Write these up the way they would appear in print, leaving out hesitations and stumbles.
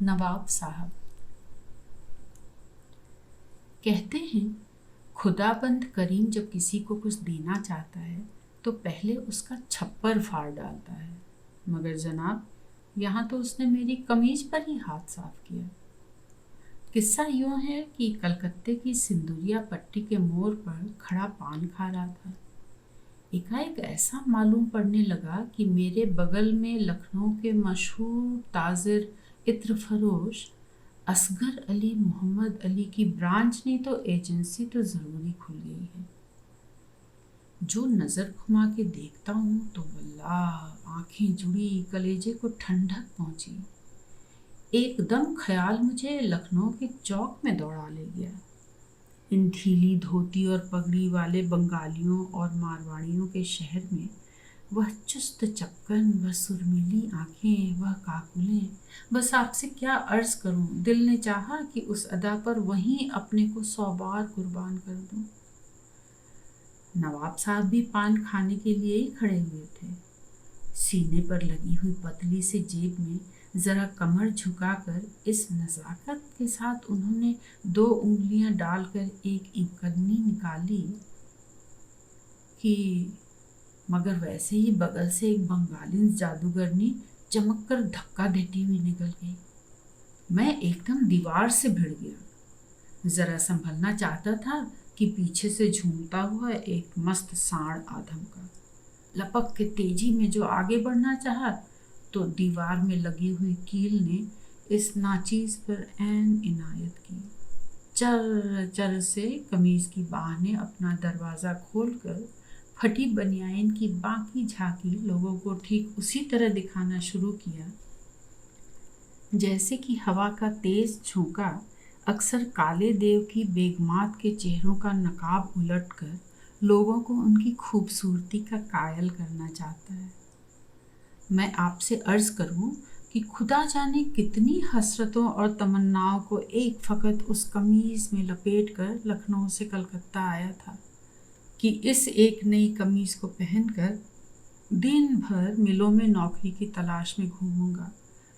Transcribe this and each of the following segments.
नवाब साहब कहते हैं, खुदाबंद करीम जब किसी को कुछ देना चाहता है तो पहले उसका छप्पर फाड़ डालता है। मगर जनाब, यहाँ तो उसने मेरी कमीज पर ही हाथ साफ किया। किस्सा यूँ है कि कलकत्ते की सिंदूरिया पट्टी के मोड़ पर खड़ा पान खा रहा था। एकाएक ऐसा मालूम पड़ने लगा कि मेरे बगल में लखनऊ के मशहूर ताजिर इत्र फरोश असगर अली मोहम्मद अली की ब्रांच नहीं तो एजेंसी तो ज़रूरी खुल गई है। जो नज़र घुमा के देखता हूँ तो वल्लाह आंखें जुड़ी, कलेजे को ठंडक पहुँची। एकदम ख्याल मुझे लखनऊ के चौक में दौड़ा ले गया। इन ढीली धोती और पगड़ी वाले बंगालियों और मारवाड़ियों के शहर में वह चुस्त चक्कन, वह सुरमीली आंखें, वह काकुलें, बस आपसे क्या अर्ज करूं, दिल ने चाहा कि उस अदा पर वहीं अपने को 100 बार कुर्बान कर दूं। नवाब साहब भी पान खाने के लिए ही खड़े हुए थे। सीने पर लगी हुई पतली सी जेब में जरा कमर झुकाकर इस नज़ाकत के साथ उन्होंने 2 उंगलियां डालकर एक इकन्नी निकाली कि मगर वैसे ही बगल से एक बंगाली जादूगरनी चमक कर धक्का देती हुई निकल गई। मैं एकदम दीवार से भिड़ गया। जरा संभलना चाहता था कि पीछे से झूमता हुआ एक मस्त सांड आदम का लपक के तेजी में जो आगे बढ़ना चाहा तो दीवार में लगी हुई कील ने इस नाचीज पर ऐन इनायत की। चर चर से कमीज की बाह ने अपना दरवाज़ा खोलकर फटी बनियाइन की बाकी झांकी लोगों को ठीक उसी तरह दिखाना शुरू किया जैसे कि हवा का तेज झोंका अक्सर काले देव की बेगमात के चेहरों का नकाब उलटकर लोगों को उनकी खूबसूरती का कायल करना चाहता है। मैं आपसे अर्ज करूं कि खुदा जाने कितनी हसरतों और तमन्नाओं को एक फ़कत उस कमीज में लपेट कर लखनऊ से कलकत्ता आया था कि इस एक नई कमीज को पहनकर दिन भर मिलों में नौकरी की तलाश में घूमूंगा,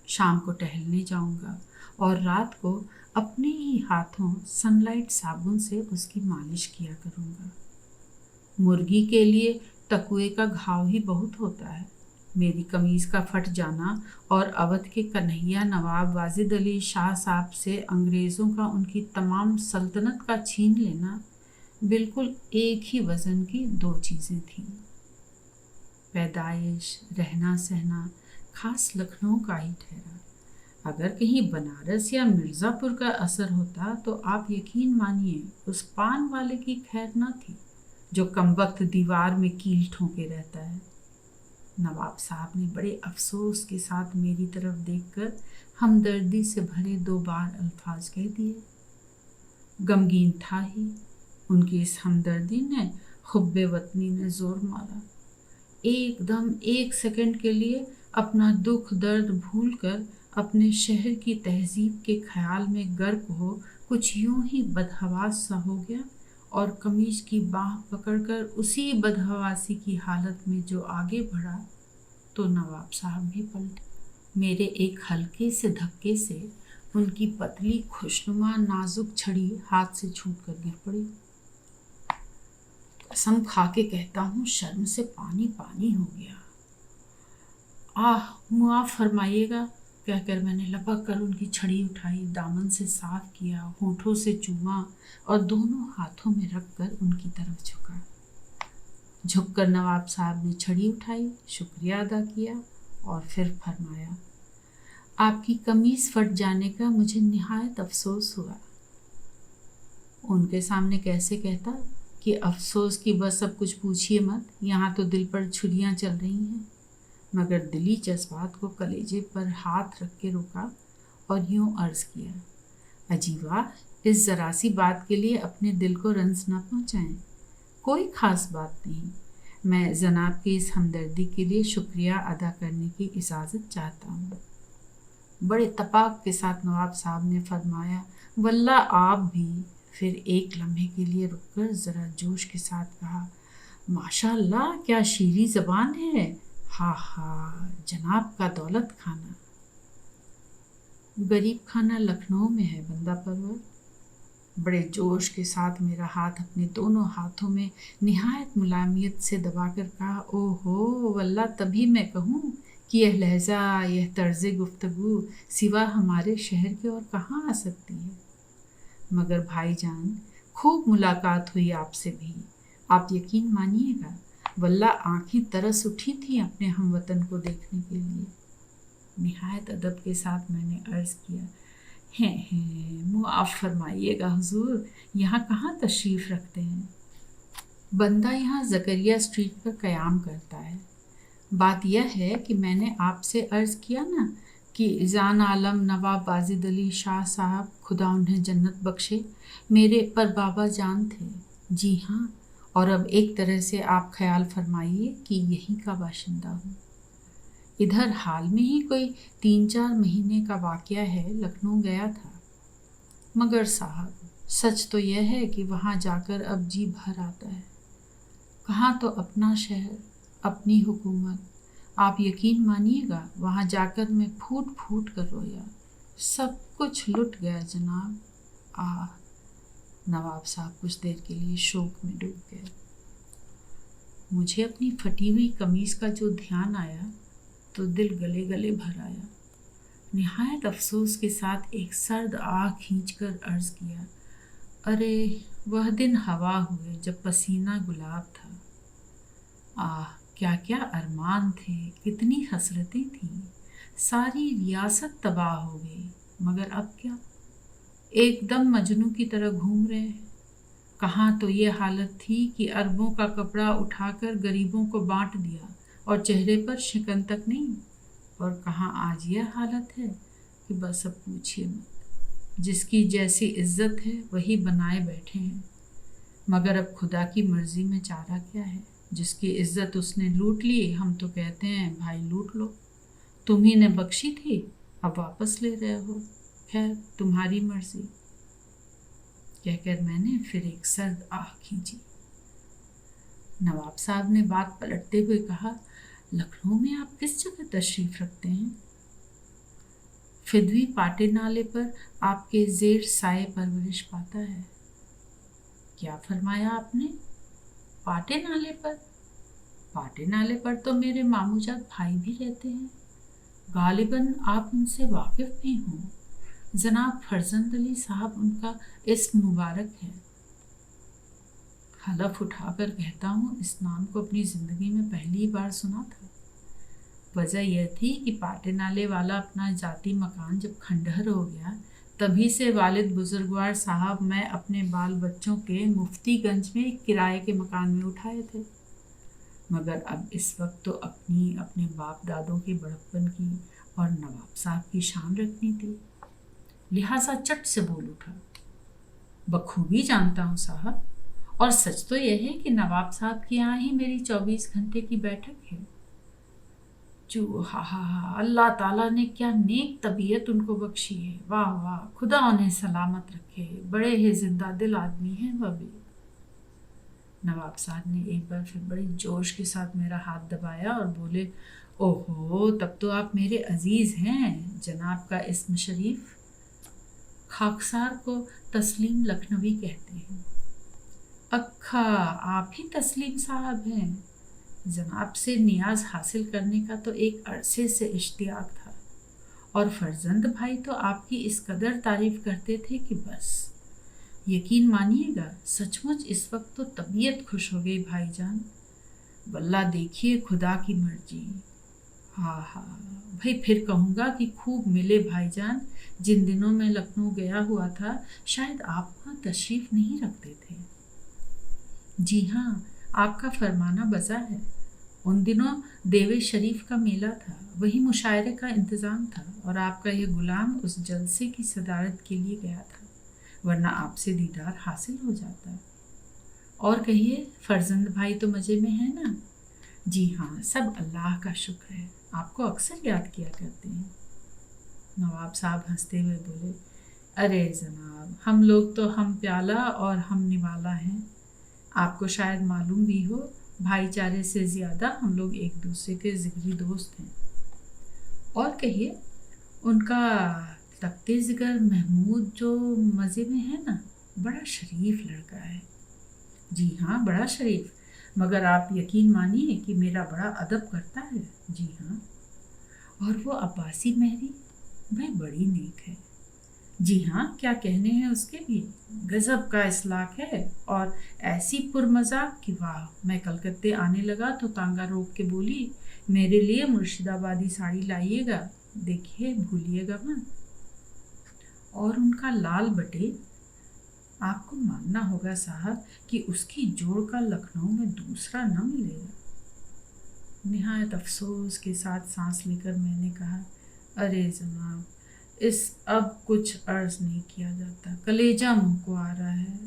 शाम को टहलने जाऊंगा और रात को अपने ही हाथों सनलाइट साबुन से उसकी मालिश किया करूंगा। मुर्गी के लिए तकुए का घाव ही बहुत होता है। मेरी कमीज का फट जाना और अवध के कन्हैया नवाब वाजिद अली शाह साहब से अंग्रेज़ों का उनकी तमाम सल्तनत का छीन लेना बिल्कुल एक ही वज़न की 2 चीज़ें थीं। पैदाइश, रहना सहना खास लखनऊ का ही ठहरा। अगर कहीं बनारस या मिर्ज़ापुर का असर होता तो आप यकीन मानिए उस पान वाले की खैर न थी जो कमबख्त दीवार में कील ठोंके रहता है। नवाब साहब ने बड़े अफसोस के साथ मेरी तरफ देखकर हमदर्दी से भरे 2 बार अल्फाज कह दिए। गमगीन था ही, उनकी इस हमदर्दी ने हुब्बे वतनी ने जोर मारा। एकदम 1 सेकंड के लिए अपना दुख दर्द भूलकर अपने शहर की तहजीब के ख्याल में गर्क हो कुछ यूं ही बदहवास सा हो गया और कमीज की बाह पकड़कर उसी बदहवासी की हालत में जो आगे बढ़ा तो नवाब साहब भी पलटे। मेरे एक हल्के से धक्के से उनकी पतली खुशनुमा नाजुक छड़ी हाथ से छूट कर गिर पड़ी। कसम खा के कहता हूँ, शर्म से पानी पानी हो गया। आह, मुआफ़ फरमाइएगा कहकर मैंने लपक कर उनकी छड़ी उठाई, दामन से साफ किया, होठों से चूमा और दोनों हाथों में रखकर उनकी तरफ झुका। झुककर नवाब साहब ने छड़ी उठाई, शुक्रिया अदा किया और फिर फरमाया, आपकी कमीज़ फट जाने का मुझे निहायत अफसोस हुआ। उनके सामने कैसे कहता कि अफसोस की बस अब कुछ पूछिए मत, यहाँ तो दिल पर छुरियाँ चल रही हैं। मगर दिली जज्बात को कलेजे पर हाथ रख के रोका और यूं अर्ज़ किया, अजीबा, इस ज़रा सी बात के लिए अपने दिल को रंज न पहुँचाएं। कोई ख़ास बात नहीं। मैं जनाब की इस हमदर्दी के लिए शुक्रिया अदा करने की इजाज़त चाहता हूँ। बड़े तपाक के साथ नवाब साहब ने फरमाया, वल्ला आप भी। फिर एक लम्हे के लिए रुककर ज़रा जोश के साथ कहा, माशाअल्लाह, क्या शीरी ज़बान है। हा हा, जनाब का दौलत खाना। गरीब खाना लखनऊ में है बंदा परवर। बड़े जोश के साथ मेरा हाथ अपने दोनों हाथों में निहायत मुलायमियत से दबाकर कहा, ओहो वल्ला, तभी मैं कहूँ कि यह लहजा, यह तर्ज गुफ्तगू सिवा हमारे शहर के और कहाँ आ सकती है। मगर भाईजान, खूब मुलाकात हुई आपसे भी। आप यकीन मानिएगा, वल्ला आंखें तरस उठी थी अपने हमवतन को देखने के लिए। निहायत अदब के साथ मैंने अर्ज़ किया, हैं मुआफ़ फरमाइएगा हुजूर, यहाँ कहाँ तशरीफ़ रखते हैं? बंदा यहाँ ज़करिया स्ट्रीट पर क़याम करता है। बात यह है कि मैंने आपसे अर्ज़ किया ना कि जान आलम नवाब वाजिद अली शाह साहब, खुदा उन्हें जन्नत बख्शे, मेरे पर बाबा जान थे। जी हाँ, और अब एक तरह से आप ख्याल फरमाइए कि यहीं का बाशिंदा हूँ। इधर हाल में ही कोई 3-4 महीने का वाक़या है, लखनऊ गया था। मगर साहब, सच तो यह है कि वहाँ जाकर अब जी भर आता है। कहाँ तो अपना शहर, अपनी हुकूमत। आप यकीन मानिएगा, वहाँ जाकर मैं फूट फूट कर रोया। सब कुछ लुट गया जनाब। आह! नवाब साहब कुछ देर के लिए शोक में डूब गए। मुझे अपनी फटी हुई कमीज़ का जो ध्यान आया तो दिल गले गले भर आया। निहायत अफसोस के साथ एक सर्द आह खींचकर अर्ज़ किया, अरे वह दिन हवा हुए जब पसीना गुलाब था। आह, क्या क्या अरमान थे, कितनी हसरतें थीं। सारी रियासत तबाह हो गई, मगर अब क्या, एकदम मजनू की तरह घूम रहे हैं। कहाँ तो ये हालत थी कि अरबों का कपड़ा उठाकर गरीबों को बांट दिया और चेहरे पर शिकन तक नहीं, और कहाँ आज यह हालत है कि बस अब पूछिए मत। जिसकी जैसी इज्जत है वही बनाए बैठे हैं, मगर अब खुदा की मर्जी में चारा क्या है। जिसकी इज्जत उसने लूट ली, हम तो कहते हैं भाई लूट लो, तुम्ही ने बख्शी थी, अब वापस ले रहे हो, खैर तुम्हारी मर्जी। कहकर मैंने फिर एक सर्द आह खींची। नवाब साहब ने बात पलटते हुए कहा, लखनऊ में आप किस जगह तशरीफ़ रखते हैं? फिदवी पाटे नाले पर आपके जेर साए परवरिश पाता है। क्या फरमाया आपने? पाटे नाले पर? पाटे नाले पर तो मेरे मामूजात भाई भी रहते हैं। गालिबन आप उनसे वाकिफ़ भी हों। जनाब फरजंद अली साहब उनका इस्म मुबारक है। हलफ उठाकर कहता हूँ, इस नाम को अपनी ज़िंदगी में पहली बार सुना था। वजह यह थी कि पाटे नाले वाला अपना जाती मकान जब खंडहर हो गया, तभी से वालिद बुजुर्गवार साहब मैं अपने बाल बच्चों के मुफ्तीगंज में एक किराए के मकान में उठाए थे। मगर अब इस वक्त तो अपने बाप दादों के बड़प्पन की और नवाब साहब की शान रखनी थी, लिहाजा चट से बोल उठा, बखूबी जानता हूँ साहब, और सच तो यह है कि नवाब साहब के यहाँ ही मेरी 24 घंटे की बैठक है। जो हा, अल्लाह ताला ने क्या नेक तबीयत उनको बख्शी है, वाह वाह, खुदा उन्हें सलामत रखे, बड़े ही जिंदा दिल आदमी हैं वह भी। नवाब साहब ने एक बार फिर बड़े जोश के साथ मेरा हाथ दबाया और बोले, ओहो, तब तो आप मेरे अजीज हैं। जनाब का इस्म शरीफ? खाकसार को तस्लीम लखनवी कहते हैं। अक्खा, आप ही तस्लीम साहब हैं। जनाब से नियाज हासिल करने का तो एक अरसे से इश्तियाक था, और फरजंद भाई तो आपकी इस कदर तारीफ करते थे कि बस। यकीन मानिएगा, सचमुच इस वक्त तो तबीयत खुश हो गई भाईजान। वल्ला देखिए खुदा की मर्जी। हाँ, भाई फिर कहूँगा कि खूब मिले भाईजान। जिन दिनों में लखनऊ गया हुआ था, शायद आप वहाँ तशरीफ़ नहीं रखते थे। जी हाँ, आपका फरमाना बजा है। उन दिनों देवे शरीफ का मेला था, वही मुशायरे का इंतज़ाम था, और आपका यह गुलाम उस जलसे की सदारत के लिए गया था, वरना आपसे दीदार हासिल हो जाता। और कहिए, फरजंद भाई तो मज़े में है ना? जी हाँ, सब अल्लाह का शुक्र है, आपको अक्सर याद किया करते हैं। नवाब साहब हंसते हुए बोले, अरे जनाब, हम लोग तो हम प्याला और हम निवाला हैं। आपको शायद मालूम भी हो, भाईचारे से ज़्यादा हम लोग एक दूसरे के जिगरी दोस्त हैं। और कहिए, उनका तख्तेज़िगर महमूद जो मज़े में है ना, बड़ा शरीफ लड़का है। जी हाँ, बड़ा शरीफ, मगर आप यकीन मानिए कि मेरा बड़ा अदब करता है। जी हाँ। और वो अब्बासी मेहरी, वह बड़ी नेक है। जी हाँ, क्या कहने हैं उसके भी, गजब का इस्लाक है और ऐसी पुरमजाक कि वाह। मैं कलकत्ते आने लगा तो तांगा रोक के बोली, मेरे लिए मुर्शिदाबादी साड़ी लाइएगा, देखिए भूलिएगा मत। और उनका लाल बटे, आपको मानना होगा साहब कि उसकी जोड़ का लखनऊ में दूसरा न मिलेगा। निहायत अफसोस के साथ सांस लेकर मैंने कहा, अरे जनाब, इस अब कुछ अर्ज नहीं किया जाता, कलेजा मुंह को आ रहा है।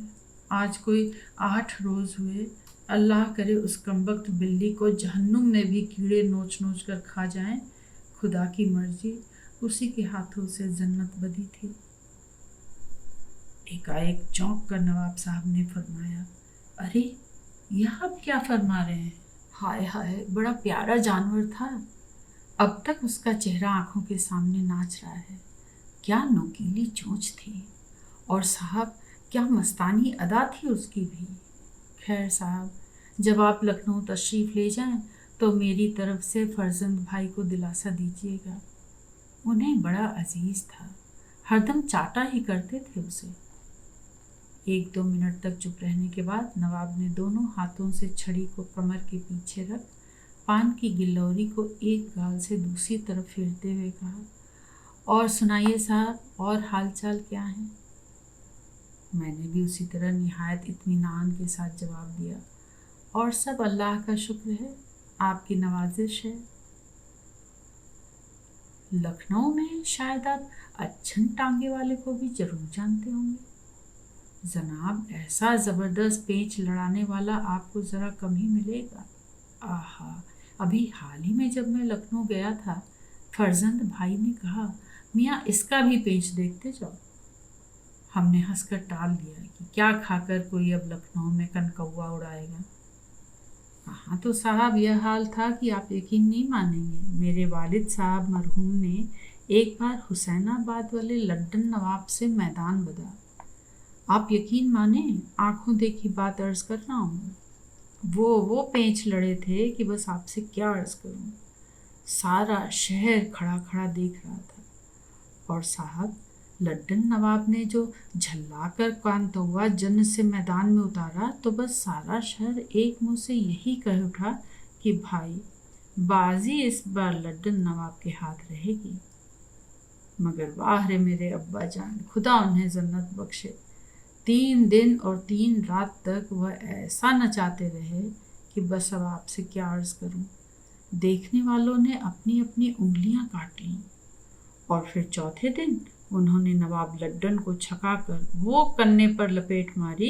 आज कोई 8 रोज हुए, अल्लाह करे उस कमबख्त बिल्ली को जहन्नुम में भी कीड़े नोच नोच कर खा जाएं। खुदा की मर्जी, उसी के हाथों से जन्नत बदी थी। एकाएक चौंक कर नवाब साहब ने फरमाया, अरे यह आप क्या फरमा रहे हैं? हाय हाय, बड़ा प्यारा जानवर था। अब तक उसका चेहरा आंखों के सामने नाच रहा है। क्या नोकीली चोंच थी, और साहब क्या मस्तानी अदा थी उसकी भी। खैर साहब, जब आप लखनऊ तशरीफ़ ले जाएं तो मेरी तरफ से फर्जंद भाई को दिलासा दीजिएगा। उन्हें बड़ा अजीज़ था, हरदम चाटा ही करते थे उसे। 1-2 मिनट तक चुप रहने के बाद नवाब ने दोनों हाथों से छड़ी को कमर के पीछे रख पान की गिल्लौरी को एक गाल से दूसरी तरफ फेरते हुए कहा, और सुनाइए साहब, और हालचाल क्या है? मैंने भी उसी तरह निहायत इत्मीनान के साथ जवाब दिया, और सब अल्लाह का शुक्र है, आपकी नवाजिश है। लखनऊ में शायद आप अच्छन टांगे वाले को भी जरूर जानते होंगे। जनाब, ऐसा ज़बरदस्त पेंच लड़ाने वाला आपको ज़रा कम ही मिलेगा। आहा, अभी हाल ही में जब मैं लखनऊ गया था, फर्जंद भाई ने कहा, मियाँ इसका भी पेंच देखते जाओ। हमने हंसकर टाल दिया कि क्या खाकर कोई अब लखनऊ में कनकौआ उड़ाएगा। हाँ तो साहब, यह हाल था कि आप यकीन नहीं मानेंगे, मेरे वालिद साहब मरहूम ने एक बार हुसैनाबाद वाले लड्डन नवाब से मैदान बधा। आप यकीन माने, आंखों देखी बात अर्ज कर रहा हूँ। वो पेंच लड़े थे कि बस आपसे क्या अर्ज करूँ। सारा शहर खड़ा खड़ा देख रहा था। और साहब, लड्डन नवाब ने जो झल्ला कर कांतौआ जन्न से मैदान में उतारा तो बस सारा शहर एक मुंह से यही कह उठा कि भाई, बाजी इस बार लड्डन नवाब के हाथ रहेगी। मगर वाह रे मेरे अब्बा जान, खुदा उन्हें जन्नत बख्शे। 3 दिन और 3 रात तक वह ऐसा नचाते रहे कि बस अब आपसे क्या अर्ज करूं। देखने वालों ने अपनी अपनी उंगलियां काट लीं। और फिर चौथे दिन उन्होंने नवाब लड्डन को छकाकर वो कन्ने पर लपेट मारी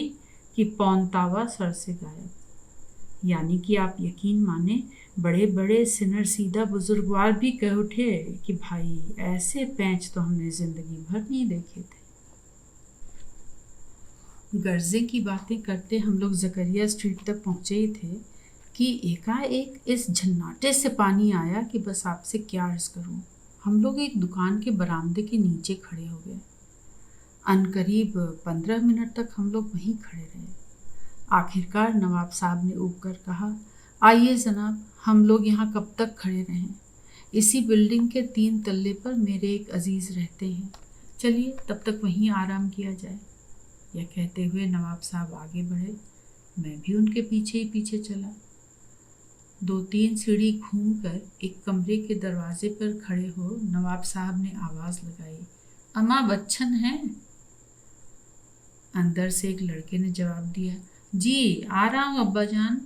कि पौनतावा सर से गायब। यानी कि आप यकीन माने, बड़े बड़े सिनर सीधा बुजुर्गवार भी कह उठे कि भाई, ऐसे पैंच तो हमने जिंदगी भर नहीं देखे थे। गर्जे की बातें करते हम लोग जकरिया स्ट्रीट तक पहुंचे ही थे कि एकाएक इस झन्नाटे से पानी आया कि बस आपसे क्या अर्ज करूं। हम लोग एक दुकान के बरामदे के नीचे खड़े हो गए। अनकरीब 15 मिनट तक हम लोग वहीं खड़े रहे। आखिरकार नवाब साहब ने उब कर कहा, आइए जनाब, हम लोग यहाँ कब तक खड़े रहें। इसी बिल्डिंग के 3 तल्ले पर मेरे एक अजीज़ रहते हैं, चलिए तब तक वहीं आराम किया जाए। यह कहते हुए नवाब साहब आगे बढ़े। मैं भी उनके पीछे ही पीछे चला। 2-3 सीढ़ी घूमकर एक कमरे के दरवाजे पर खड़े हो नवाब साहब ने आवाज़ लगाई, अम्मा बच्चन हैं? अंदर से एक लड़के ने जवाब दिया, जी आ रहा हूँ अब्बा जान।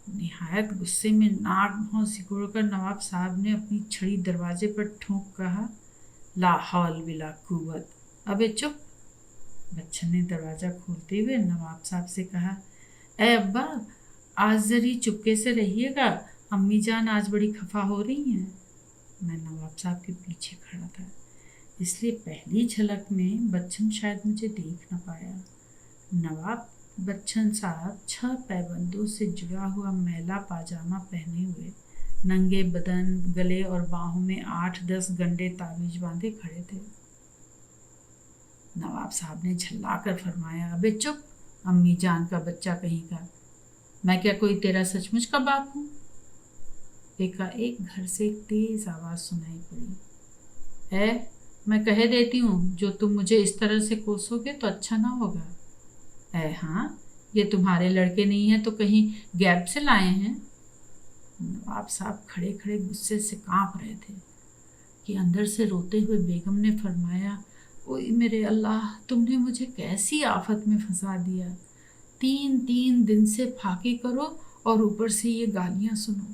निहायत गुस्से में नाक भौं सिकोड़कर नवाब साहब ने अपनी छड़ी दरवाजे पर ठोंक कहा, ला हौल बिला कुव्वत, अबे चुप। बच्चन ने दरवाज़ा खोलते हुए नवाब साहब से कहा, ए अब्बा, आज जरी चुपके से रहिएगा, अम्मी जान आज बड़ी खफा हो रही हैं। मैं नवाब साहब के पीछे खड़ा था, इसलिए पहली झलक में बच्चन शायद मुझे देख न पाया। नवाब बच्चन साहब 6 पैबंदों से जुड़ा हुआ मैला पाजामा पहने हुए, नंगे बदन, गले और बाहों में 8-10 गंडे ताबीज बांधे खड़े थे। नवाब साहब ने झल्ला कर फरमाया, अबे चुप, अम्मी जान का बच्चा कहीं का, मैं क्या कोई तेरा सचमुच का बाप हूँ? एकाएक घर से एक तेज आवाज़ सुनाई पड़ी, मैं कह देती हूँ, जो तुम मुझे इस तरह से कोसोगे तो अच्छा ना होगा। हाँ, ये तुम्हारे लड़के नहीं हैं तो कहीं गैप से लाए हैं? नवाब साहब खड़े खड़े गुस्से से कांप रहे थे कि अंदर से रोते हुए बेगम ने फरमाया, ओए मेरे अल्लाह, तुमने मुझे कैसी आफत में फंसा दिया। 3 दिन से फाके करो और ऊपर से ये गालियाँ सुनो।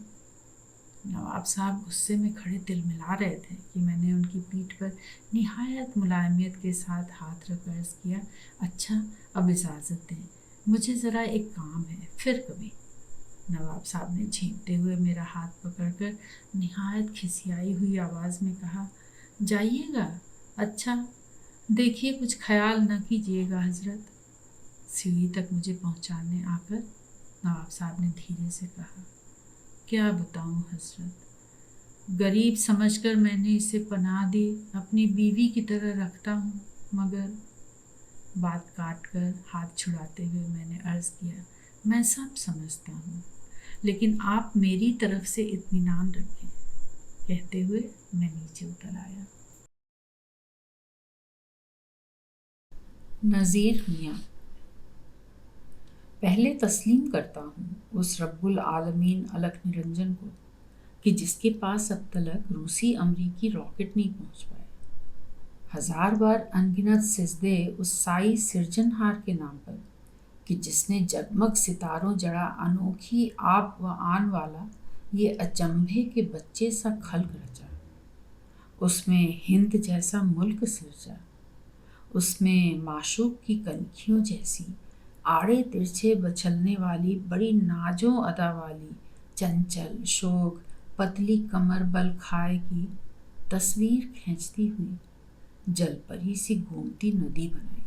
नवाब साहब गुस्से में खड़े तिलमिला रहे थे कि मैंने उनकी पीठ पर निहायत मुलायमियत के साथ हाथ रख अर्ज़ किया, अच्छा अब इजाज़त दें, मुझे ज़रा एक काम है, फिर कभी। नवाब साहब ने झींकते हुए मेरा हाथ पकड़कर निहायत खिसियाई हुई आवाज़ में कहा, जाइएगा? अच्छा, देखिए कुछ ख्याल न कीजिएगा हजरत। सीढ़ी तक मुझे पहुंचाने आकर नवाब साहब ने धीरे से कहा, क्या बताऊं हजरत, गरीब समझकर मैंने इसे पनाह दी, अपनी बीवी की तरह रखता हूँ, मगर बात काट कर हाथ छुड़ाते हुए मैंने अर्ज़ किया, मैं सब समझता हूँ, लेकिन आप मेरी तरफ से इत्मीनान रखें। कहते हुए मैं नीचे उतर आया। नज़ीर मियाँ। पहले तस्लीम करता हूँ उस रब्बुल आलमीन अलख निरंजन को कि जिसके पास अब तक रूसी अमरीकी रॉकेट नहीं पहुँच पाए। 1000 बार अनगिनत सिजदे उस साई सिरजनहार के नाम पर कि जिसने जगमग सितारों जड़ा अनोखी आप व आन वाला ये अचंभे के बच्चे सा खल्क रचा, उसमें हिंद जैसा मुल्क सिरजा, उसमें माशूक की कनखियों जैसी आड़े तिरछे बछलने वाली बड़ी नाजों अदा वाली चंचल शोक पतली कमर बल खाए की तस्वीर खींचती हुई जलपरी सी घूमती नदी बनाई,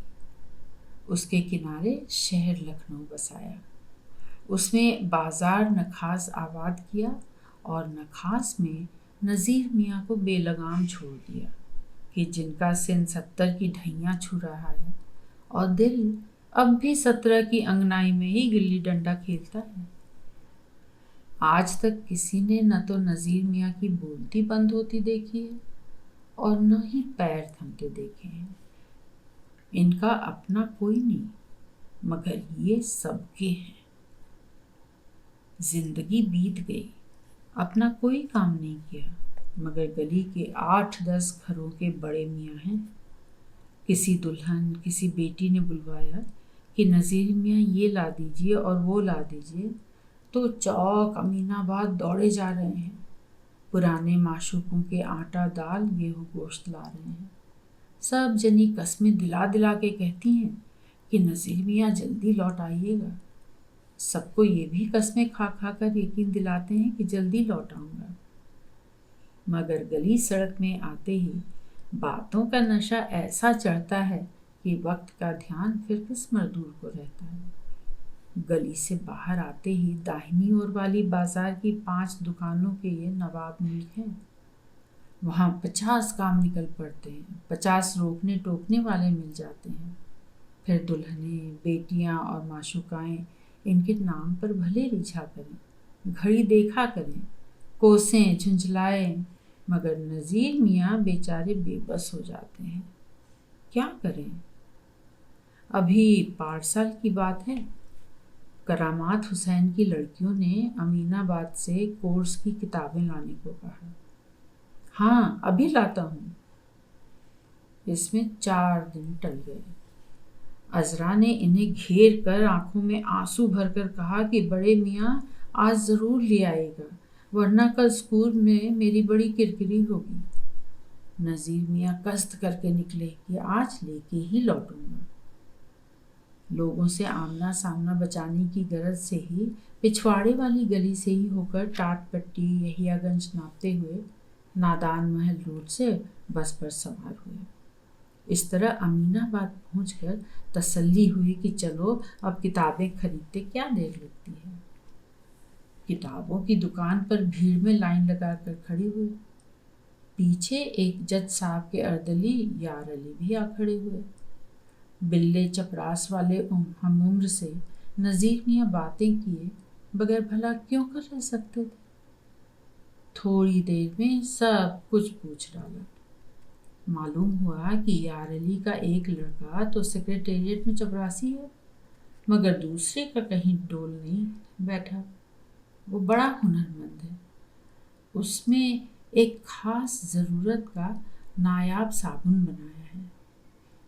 उसके किनारे शहर लखनऊ बसाया, उसमें बाजार नखास आबाद किया और नखास में नज़ीर मियाँ को बेलगाम छोड़ दिया कि जिनका सिन 70 की ढैया छू रहा है और दिल अब भी 17 की अंगनाई में ही गिल्ली डंडा खेलता है। आज तक किसी ने न तो नज़ीर मियाँ की बोलती बंद होती देखी है और न ही पैर थमते देखे हैं। इनका अपना कोई नहीं, मगर ये सबके हैं। जिंदगी बीत गई, अपना कोई काम नहीं किया, मगर गली के 8-10 घरों के बड़े मियाँ हैं। किसी दुल्हन किसी बेटी ने बुलवाया कि नज़ीर मियाँ ये ला दीजिए और वो ला दीजिए, तो चौक अमीनाबाद दौड़े जा रहे हैं। पुराने माशूकों के आटा दाल गेहूँ गोश्त ला रहे हैं। सब जनी कस्में दिला दिला के कहती हैं कि नज़ीर मियाँ जल्दी लौट आइएगा। सबको ये भी कस्में खा खा कर यकीन दिलाते हैं कि जल्दी लौट आऊँगा, मगर गली सड़क में आते ही बातों का नशा ऐसा चढ़ता है कि वक्त का ध्यान फिर किस मजदूर को रहता है। गली से बाहर आते ही दाहिनी ओर वाली बाजार की 5 दुकानों के ये नवाब मुल्क हैं। वहाँ 50 काम निकल पड़ते हैं, 50 रोकने टोकने वाले मिल जाते हैं। फिर दुल्हनें बेटियाँ और माशुकाएँ इनके नाम पर भले रिझा करें, घड़ी देखा करें, कोसें झुंझलाएं, मगर नज़ीर मियाँ बेचारे बेबस हो जाते हैं। क्या करें? अभी 5 साल की बात है, करामात हुसैन की लड़कियों ने अमीनाबाद से कोर्स की किताबें लाने को कहा। हाँ, अभी लाता हूँ। इसमें 4 दिन टल गए। अजरा ने इन्हें घेर कर आंखों में आंसू भरकर कहा कि बड़े मियाँ आज ज़रूर ले आएगा, वरना कल स्कूल में मेरी बड़ी किरकिरी होगी। नज़ीर मियाँ कस्त करके निकले कि आज लेके ही लौटूंगा। लोगों से आमना सामना बचाने की गरज से ही पिछवाड़े वाली गली से ही होकर टाट पट्टी यहियागंज नापते हुए नादान महल रोड से बस पर सवार हुए। इस तरह अमीनाबाद पहुंचकर तसल्ली हुई कि चलो अब किताबें खरीदते क्या देर लगती है। किताबों की दुकान पर भीड़ में लाइन लगाकर खड़ी हुई। पीछे एक जज साहब के अर्दली यार अली भी आ खड़े हुए। बिल्ले चपरास वाले हम उम्र से नज़ीर मियाँ बातें किए बगैर भला क्यों कर रह सकते थे। थोड़ी देर में सब कुछ पूछ डाला। मालूम हुआ कि यार अली का एक लड़का तो सेक्रेटेरिएट में चपरासी है, मगर दूसरे का कहीं डोल नहीं बैठा। वो बड़ा हुनरमंद है। उसमें एक खास ज़रूरत का नायाब साबुन बनाया है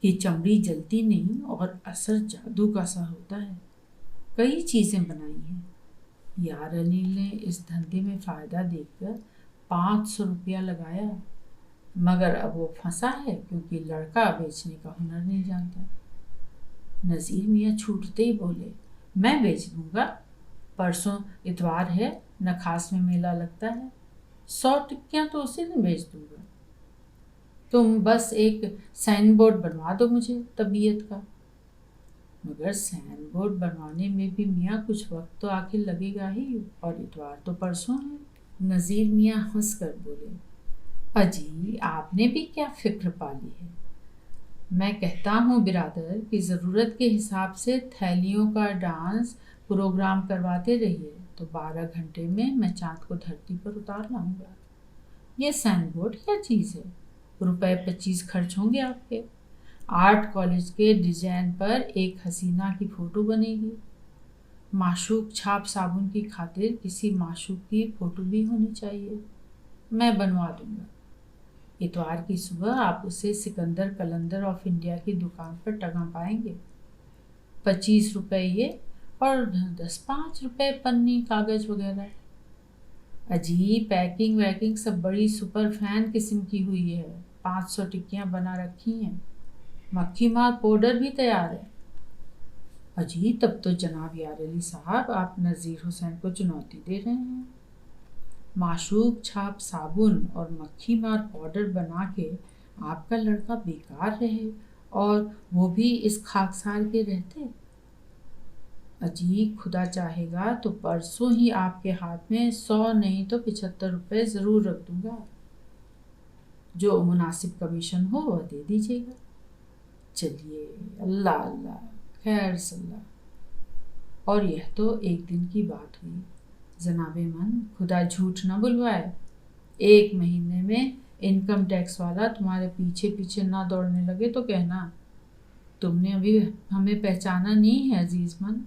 कि चमड़ी जलती नहीं और असर जादू का सा होता है। कई चीज़ें बनाई हैं। यार अली ने इस धंधे में फ़ायदा देखकर 500 रुपया लगाया, मगर अब वो फंसा है क्योंकि लड़का बेचने का हुनर नहीं जानता। नज़ीर मियाँ छूटते ही बोले, मैं बेच दूंगा। परसों इतवार है, नखास में मेला लगता है। 100 टिक्कियाँ तो उसी दिन बेच दूंगा। तुम बस एक साइन बोर्ड बनवा दो मुझे तबीयत का। मगर साइन बोर्ड बनवाने में भी मियाँ कुछ वक्त तो आखिर लगेगा ही, और इतवार तो परसों है। नज़ीर मियाँ हंस कर बोले, अजी आपने भी क्या फिक्र पाली है। मैं कहता हूँ बिरादर कि ज़रूरत के हिसाब से थैलियों का डांस प्रोग्राम करवाते रहिए तो 12 घंटे में मैं चाँद को धरती पर उतार लाऊंगा। ये साइन बोर्ड क्या चीज़ है, रुपए 25 खर्च होंगे आपके। आर्ट कॉलेज के डिजाइन पर एक हसीना की फ़ोटो बनेगी। माशूक छाप साबुन की खातिर किसी माशूक की फ़ोटो भी होनी चाहिए। मैं बनवा दूंगा। इतवार की सुबह आप उसे सिकंदर कलंदर ऑफ इंडिया की दुकान पर टंगा पाएंगे। 25 रुपए ये और 10-5 रुपए पन्नी कागज वगैरह। अजीब पैकिंग वैकिंग सब बड़ी सुपर फैन किस्म की हुई है। 500 टिक्कियाँ बना रखी हैं। मक्खी मार पाउडर भी तैयार है। अजी तब तो जनाब यार अली साहब आप नज़ीर हुसैन को चुनौती दे रहे हैं। माशूक छाप साबुन और मक्खी मार पाउडर बना के आपका लड़का बेकार रहे और वो भी इस खाकसार के रहते। अजी खुदा चाहेगा तो परसों ही आपके हाथ में 100 नहीं तो 75 रुपए ज़रूर रख दूंगा। जो मुनासिब कमीशन हो वह दे दीजिएगा। चलिए, अल्लाह अल्लाह, खैर सल्ला। और यह तो एक दिन की बात हुई। जनाबे मन, खुदा झूठ न बुलवाए, 1 महीने में इनकम टैक्स वाला तुम्हारे पीछे पीछे ना दौड़ने लगे तो कहना। तुमने अभी हमें पहचाना नहीं है अजीज मन।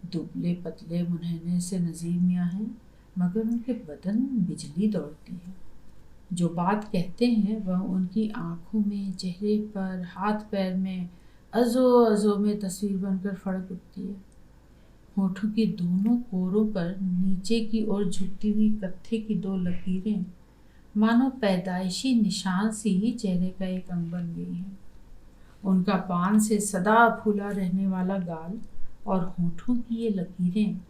दुबले पतले मुनहने से नज़ीर मियाँ हैं, मगर उनके बदन बिजली दौड़ती है। जो बात कहते हैं वह उनकी आंखों में, चेहरे पर, हाथ पैर में अज़ो अज़ो में तस्वीर बनकर फड़क उठती है। होठों की दोनों कोरों पर नीचे की ओर झुकती हुई कत्थे की 2 लकीरें मानो पैदाइशी निशान सी ही चेहरे का एक अंग बन गई हैं। उनका पान से सदा फूला रहने वाला गाल और होठों की ये लकीरें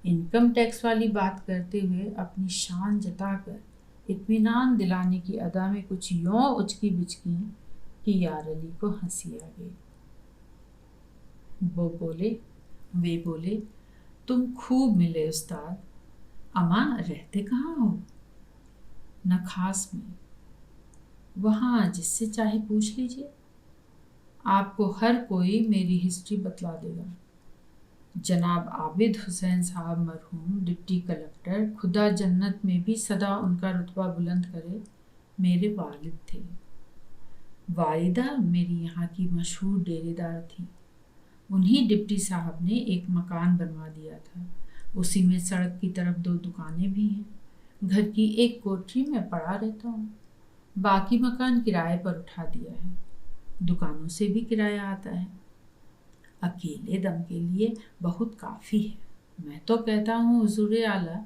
इनकम टैक्स वाली बात करते हुए अपनी शान जताकर इत्मीनान दिलाने की अदा में कुछ यूं उचकी बिचकी कि यार अली को हंसी आ गई। वे बोले, तुम खूब मिले उस्ताद। अम्मा रहते कहाँ हो? नखास में। वहाँ जिससे चाहे पूछ लीजिए, आपको हर कोई मेरी हिस्ट्री बतला देगा। जनाब आबिद हुसैन साहब मरहूम डिप्टी कलेक्टर, खुदा जन्नत में भी सदा उनका रुतबा बुलंद करे, मेरे वालिद थे। वालिदा मेरी यहाँ की मशहूर डेरेदार थी। उन्हीं डिप्टी साहब ने एक मकान बनवा दिया था। उसी में सड़क की तरफ 2 दुकानें भी हैं। घर की एक कोठरी में पड़ा रहता हूँ। बाकी मकान किराए पर उठा दिया है। दुकानों से भी किराया आता है। अकेले दम के लिए बहुत काफ़ी है। मैं तो कहता हूँ हुजूर आला,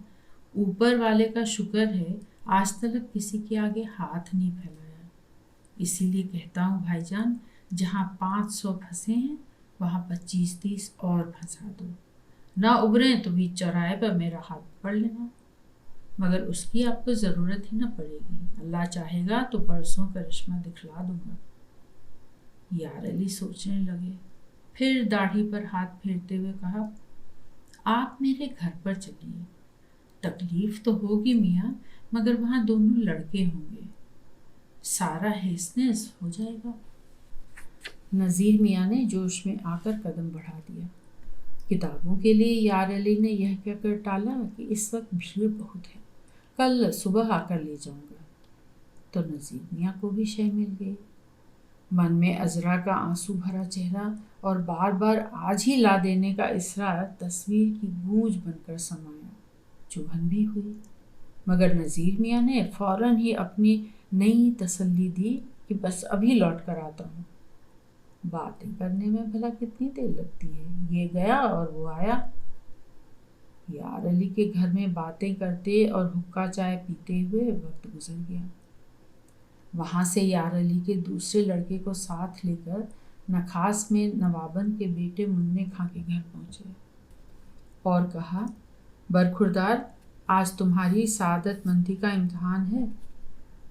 ऊपर वाले का शुक्र है आज तक किसी के आगे हाथ नहीं फैलाया। इसीलिए कहता हूँ भाईजान, जहाँ 500 फंसे हैं वहाँ 25-30 और फंसा दो। ना उबरे तो भी चौराहे पर मेरा हाथ पकड़ लेना, मगर उसकी आपको ज़रूरत ही ना पड़ेगी। अल्लाह चाहेगा तो परसों करिश्मा दिखला दूंगा। यार अली सोचने लगे, फिर दाढ़ी पर हाथ फेरते हुए कहा, आप मेरे घर पर चलिए। तकलीफ तो होगी मियाँ, मगर वहाँ दोनों लड़के होंगे, सारा हेसनेस हो जाएगा। नज़ीर मियाँ ने जोश में आकर कदम बढ़ा दिया। किताबों के लिए यार अली ने यह कहकर टाला कि इस वक्त भीड़ बहुत है, कल सुबह आकर ले जाऊंगा। तो नज़ीर मियाँ को भी शय मिल गई। मन में अजरा का आंसू भरा चेहरा और बार बार आज ही ला देने का इसरार तस्वीर की गूंज बनकर समाया। चुभन भी हुई, मगर नज़ीर मियाँ ने फौरन ही अपनी नई तसल्ली दी कि बस अभी लौट कर आता हूँ। बातें करने में भला कितनी देर लगती है, ये गया और वो आया। यार अली के घर में बातें करते और हुक्का चाय पीते हुए वक्त गुजर गया। वहां से यार अली के दूसरे लड़के को साथ लेकर नखास में नवाबन के बेटे मुन्ने खां के घर पहुंचे और कहा, बरखुरदार, आज तुम्हारी सादतमंदी का इम्तिहान है।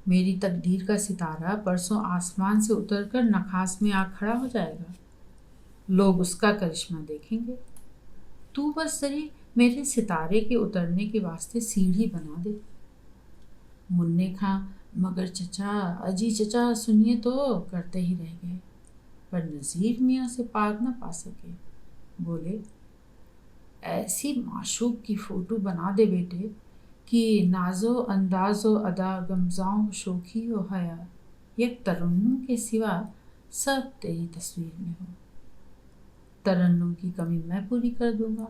मेरी तकदीर का सितारा परसों आसमान से उतरकर नखास में आ खड़ा हो जाएगा। लोग उसका करिश्मा देखेंगे। तू बस जरी मेरे सितारे के उतरने के वास्ते सीढ़ी बना दे। मुन्ने खां मगर चचा, अजी चचा सुनिए तो करते ही रह गए, पर नज़ीर मियाँ से पार न पा सके। बोले, ऐसी माशूक की फोटो बना दे बेटे कि नाजो अंदाजो अदा गमजाओ शोखी हो हया, एक तरन्नुम के सिवा सब तेरी तस्वीर में हो। तरन्नुम की कमी मैं पूरी कर दूंगा,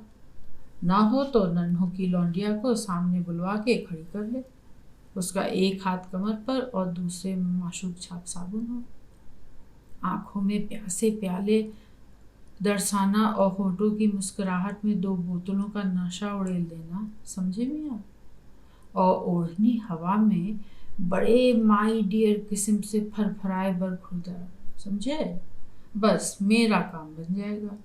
ना हो तो नन्हों की लौंडिया को सामने बुलवा के खड़ी कर ले। उसका एक हाथ कमर पर और दूसरे में माशूक छाप साबुन हो। आंखों में प्यासे प्याले दरसाना और होठों की मुस्कुराहट में 2 बोतलों का नशा उड़ेल देना, समझे मियाँ? और ओढ़नी हवा में बड़े माई डियर किस्म से फरफराए बरखुरदार, समझे? बस मेरा काम बन जाएगा।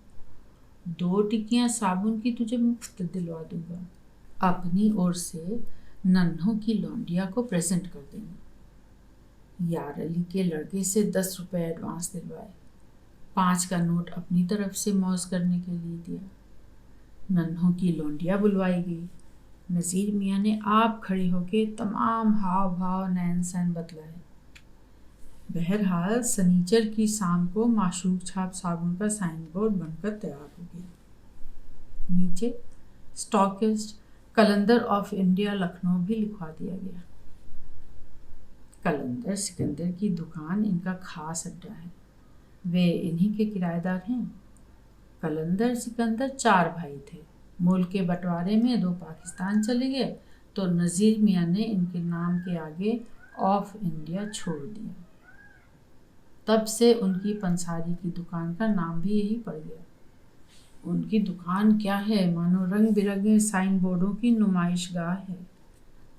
2 टिक्कियाँ साबुन की तुझे मुफ्त दिलवा दूंगा। अपनी ओर से नन्हों की लौंडिया को प्रेजेंट कर देना। यार अली के लड़के से 10 रुपए एडवांस दिलवाए, 5 का नोट अपनी तरफ से मौज करने के लिए दिया। नन्हों की लौंडिया बुलवाई गई। नज़ीर मियाँ ने आप खड़े होके तमाम हाव भाव नैन सैन बतलाए। बहरहाल सनीचर की शाम को माशूक छाप साबुन का साइन बोर्ड बनकर तैयार हो गया। नीचे stockist Qalandar of India Lucknow भी लिखवा दिया गया। कलंदर सिकंदर की दुकान इनका खास अड्डा है, वे इन्हीं के किराएदार हैं। कलंदर सिकंदर 4 भाई थे। मुल्क के बंटवारे में 2 पाकिस्तान चले गए तो नज़ीर मियाँ ने इनके नाम के आगे ऑफ इंडिया छोड़ दिया। तब से उनकी पंसारी की दुकान का नाम भी यही पड़ गया। उनकी दुकान क्या है, मानो रंग बिरंगे साइन बोर्डों की नुमाइशगाह है।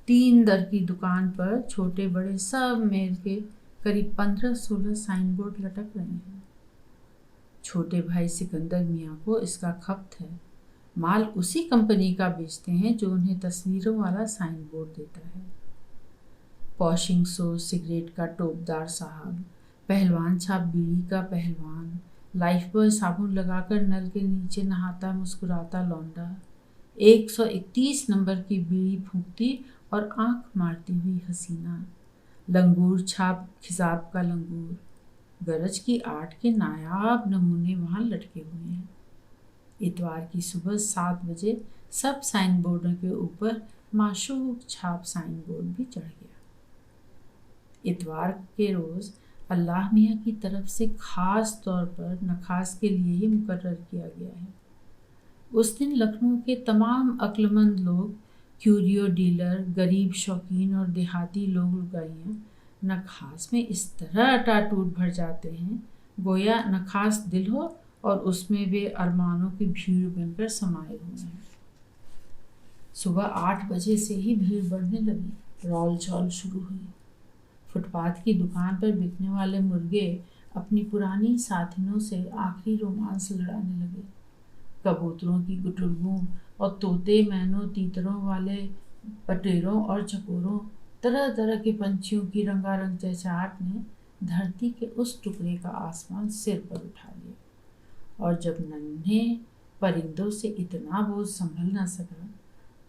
3 दर की दुकान पर छोटे बड़े सब मेल के करीब 15-16 साइन बोर्ड लटक रहे हैं। छोटे भाई सिकंदर मियाँ को इसका खपत है। माल उसी कंपनी का बेचते हैं जो उन्हें तस्वीरों वाला साइन बोर्ड देता है। पॉशिंग सो सिगरेट का टोपदार साहब, पहलवान छाप बीड़ी का पहलवान, लाइफ बॉय साबुन लगाकर नल के नीचे नहाता मुस्कुराता लौंडा, 131 नंबर की बीड़ी फूंकती और आंख मारती हुई हसीना, लंगूर छाप खिजाब का लंगूर, गरज की आर्ट के नायाब नमूने वहाँ लटके हुए हैं। इतवार की सुबह 7 बजे सब साइन बोर्डों के ऊपर माशूक छाप साइन बोर्ड भी चढ़ गया। इतवार के रोज़ अल्लाह मियाँ की तरफ से खास तौर पर नखास के लिए ही मुकर्रर किया गया है। उस दिन लखनऊ के तमाम अक्लमंद लोग, क्यूरियो डीलर, गरीब शौकीन और देहाती लोग लुगाइयाँ नखास में इस तरह अटाटूट भर जाते हैं गोया नखास दिल हो और उसमें वे अरमानों की भीड़ बनकर समाये हुए हैं। सुबह 8 बजे से ही भीड़ बढ़ने लगी। रौल चौल शुरू हुई। फुटपाथ की दुकान पर बिकने वाले मुर्गे अपनी पुरानी साथिनों से आखिरी रोमांस लड़ाने लगे। कबूतरों की गुटुरगों और तोते मैनों तीतरों वाले पटेरों और चकोरों, तरह तरह के पंछियों की रंगारंग चहचहाट ने धरती के उस टुकड़े का आसमान सिर पर उठा लिया। और जब नन्हे परिंदों से इतना बोझ संभल न सका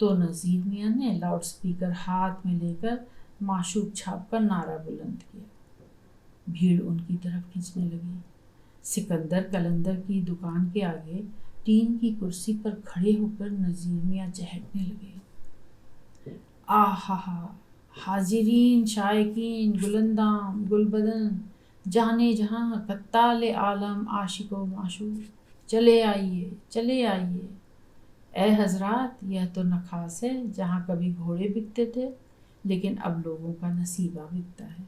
तो नज़ीर मियाँ ने लाउड स्पीकर हाथ में लेकर माशूक छाप का नारा बुलंद किया। भीड़ उनकी तरफ खींचने लगी। सिकंदर कलंदर की दुकान के आगे टीन की कुर्सी पर खड़े होकर नजीर मियाँ चहकने लगे। आहा हा, हाजिरीन शायकीन गुलंदाम गुलबदन जाने जहाँ कत्ताले आलम आशिको माशूक, चले आइए चले आइए। ए हजरात, यह तो नखास है जहाँ कभी घोड़े बिकते थे, लेकिन अब लोगों का नसीबा बिकता है।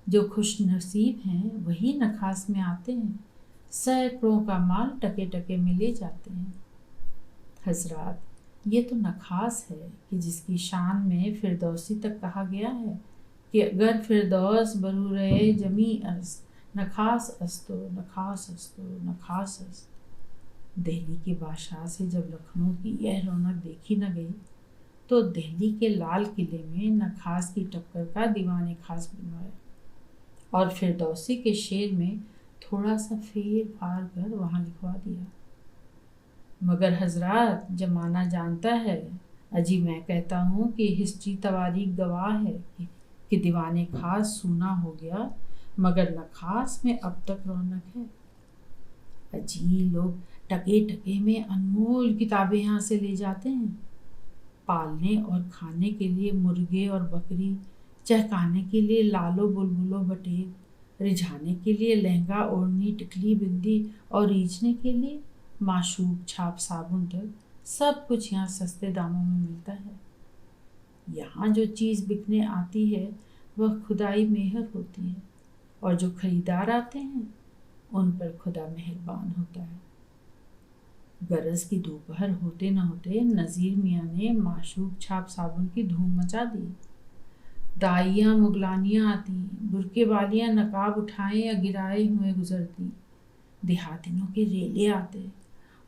जो खुश नसीब हैं वही नखास में आते हैं, सैकड़ों का माल टके टके में ले जाते हैं। हजरात, ये तो नखास है कि जिसकी शान में फिरदौसी तक कहा गया है कि अगर फिरदौस बरूरे जमी अस नखास अस्तो नखास अस्तो नखास अस्त। दिल्ली के बादशाह से जब लखनऊ की यह रौनक देखी न गई तो दिल्ली के लाल किले में नखास की टक्कर का दीवाने खास बनवाया और फिरदौसी के शेर में थोड़ा सा फेर फार कर वहाँ लिखवा दिया। मगर हजरात, जमाना जानता है, अजी मैं कहता हूँ कि हिस्ट्री तवारीख गवाह है कि दीवाने खास सूना हो गया, मगर नखास में अब तक रौनक है। अजी लोग टके टके में अनमोल किताबें यहाँ से ले जाते हैं। पालने और खाने के लिए मुर्गे और बकरी, चहकाने के लिए लालो बुलबुलो बटेर, रिझाने के लिए लहंगा ओढ़नी टिकली बिंदी और रीझने के लिए माशूक छाप साबुन तक सब कुछ यहाँ सस्ते दामों में मिलता है। यहाँ जो चीज़ बिकने आती है वह खुदाई मेहर होती है और जो खरीदार आते हैं उन पर खुदा मेहरबान होता है। गरज की दोपहर होते न होते नज़ीर मियाँ ने माशूक छाप साबुन की धूम मचा दी। दाइयाँ मुगलानियाँ आती, बुरके वालियाँ नकाब उठाए या गिराए हुए गुजरती, देहातिनों के रेले आते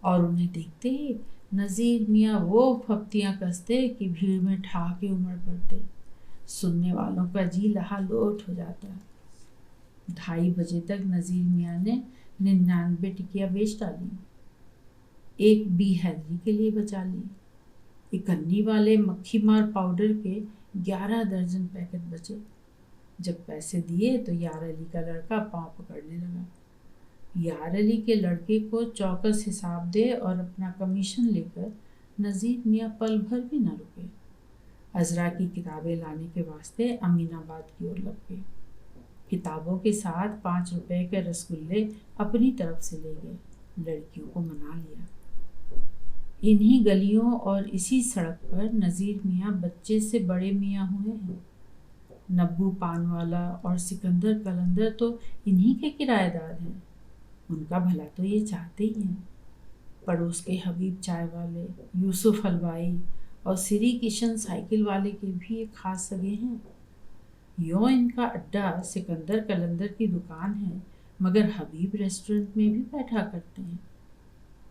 और उन्हें देखते ही नज़ीर मियाँ वो फप्तियाँ कसते कि भीड़ में ठहाके उमड़ पड़ते। सुनने वालों का जी लहालोट हो जाता। 2:30 बजे तक नज़ीर मियाँ ने 99 टिकिया बेच डाली, एक बी हैदरी के लिए बचा ली। इकन्नी वाले मक्खी मार पाउडर के 11 दर्जन पैकेट बचे। जब पैसे दिए तो यार अली का लड़का पाँव पकड़ने लगा। यार अली के लड़के को चौकस हिसाब दे और अपना कमीशन लेकर नज़ीर मियाँ पल भर भी न रुके। अजरा की किताबें लाने के वास्ते अमीनाबाद की ओर लग गए। किताबों के साथ 5 रुपए के रसगुल्ले अपनी तरफ से ले गए। लड़कियों को मना लिया। इन्हीं गलियों और इसी सड़क पर नज़ीर मियाँ बच्चे से बड़े मियाँ हुए हैं। नब्बू पान वाला और सिकंदर कलंदर तो इन्हीं के किराएदार हैं। उनका भला तो ये चाहते ही हैं। पड़ोस के हबीब चाय वाले, यूसुफ हलवाई और श्री किशन साइकिल वाले के भी एक खास सगे हैं। यों इनका अड्डा सिकंदर कलंदर की दुकान है, मगर हबीब रेस्टोरेंट में भी बैठा करते हैं।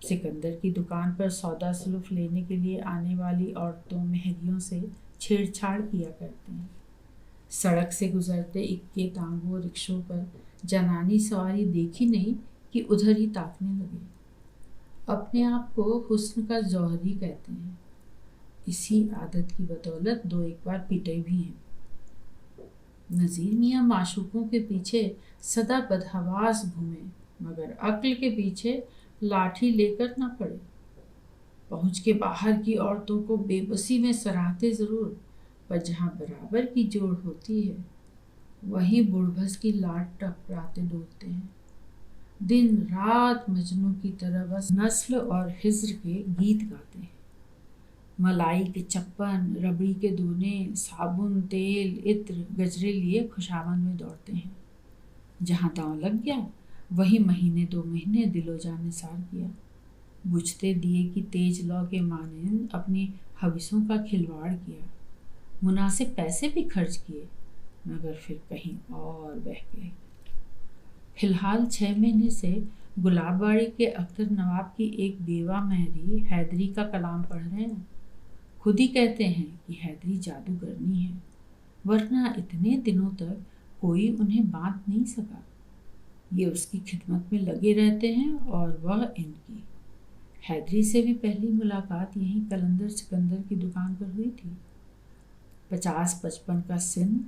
सिकंदर की दुकान पर सौदा सुलूफ लेने के लिए आने वाली औरतों मेहरियों से छेड़छाड़ किया करते हैं। सड़क से गुजरते इक्के टांगों रिक्शों पर जनानी सवारी देखी नहीं कि उधर ही ताकने लगे। अपने आप को हुस्न का जौहरी कहते हैं। इसी आदत की बदौलत 2-1 बार पिटे भी हैं। नज़ीर मियाँ माशूकों के पीछे सदा बदहवास घूमे, मगर अक्ल के पीछे लाठी लेकर न पड़े। पहुँच के बाहर की औरतों को बेबसी में सराहते ज़रूर, पर जहाँ बराबर की जोड़ होती है वहीं बुढ़भस की लाट टकराते डूबते हैं। दिन रात मजनू की तरह बस नस्ल और हिज्र के गीत गाते हैं। मलाई के चप्पन, रबड़ी के दोने, साबुन, तेल, इत्र, गजरे लिए खुशामद में दौड़ते हैं। जहाँ दांव लग गया वही महीने 2 महीने दिलो जान निसार किया। बुझते दिए की तेज लौ के मानंद अपनी हविसों का खिलवाड़ किया। मुनासिब पैसे भी खर्च किए, मगर फिर कहीं और बह गए। फिलहाल 6 महीने से गुलाबबाड़ी के अख्तर नवाब की एक बेवा महरी हैदरी का कलाम पढ़ रहे हैं। खुद ही कहते हैं कि हैदरी जादूगरनी है, वरना इतने दिनों तक कोई उन्हें बांध नहीं सका। ये उसकी खिदमत में लगे रहते हैं और वह इनकी। हैदरी से भी पहली मुलाकात यहीं कलंदर सिकंदर की दुकान पर हुई थी। 50-55 का सिन,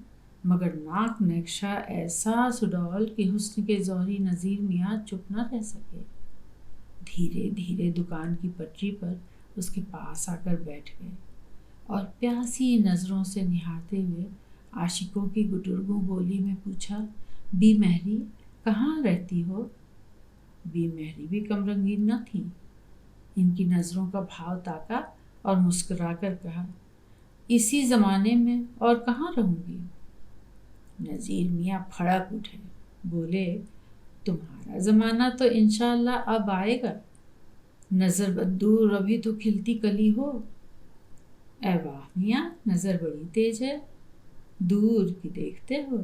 मगर नाक नक्शा ऐसा सुडौल कि हुस्न के जौहरी नज़ीर मियाँ चुप न रह सके। धीरे धीरे दुकान की पटरी पर उसके पास आकर बैठ गए और प्यासी नज़रों से निहारते हुए आशिकों की गुटुरगू बोली में पूछा, बी मेहरी कहाँ रहती हो? बी मेहरी भी कम रंगीन न थी। इनकी नज़रों का भाव ताका और मुस्कुराकर कहा, इसी ज़माने में और कहाँ रहूँगी। नज़ीर मियाँ फड़क उठे, बोले, तुम्हारा ज़माना तो इंशाअल्लाह अब आएगा। नज़र बद्दूर अभी तो खिलती कली हो। ए वाह मियाँ, नज़र बड़ी तेज है, दूर की देखते हो।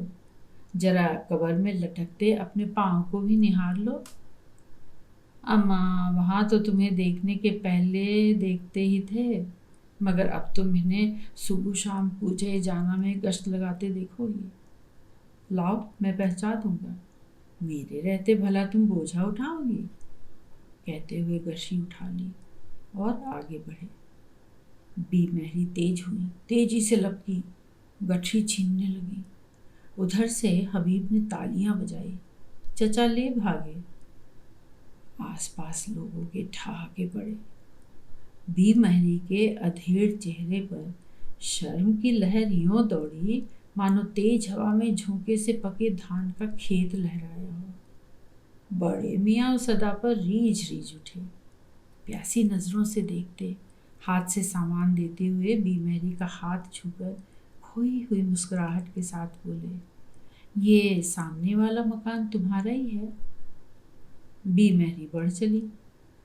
जरा कबर में लटकते अपने पाँव को भी निहार लो। अम्मा वहाँ तो तुम्हें देखने के पहले देखते ही थे, मगर अब तुम इन्हें सुबह शाम पूजे जाना में गश्त लगाते देखोगी। लाओ मैं पहचान दूंगा, मेरे रहते भला तुम बोझा उठाओगी। कहते हुए गशी उठा ली और आगे बढ़े। बी मेहरी तेज हुई, तेजी से लपकी, गठरी छीनने लगी। उधर से हबीब ने तालियां बजाई, चचा ले भागे। आसपास लोगों के ठहाके पड़े। बी मेहरी के अधेड़ चेहरे पर शर्म की लहर यूं दौड़ी मानो तेज हवा में झोंके से पके धान का खेत लहराया हो। बड़े मियाँ उस अदा पर रीझ रीझ उठे। प्यासी नज़रों से देखते, हाथ से सामान देते हुए बी मेहरी का हाथ छूकर खोई हुई मुस्कुराहट के साथ बोले, ये सामने वाला मकान तुम्हारा ही है। बी मेहरी बढ़ चली।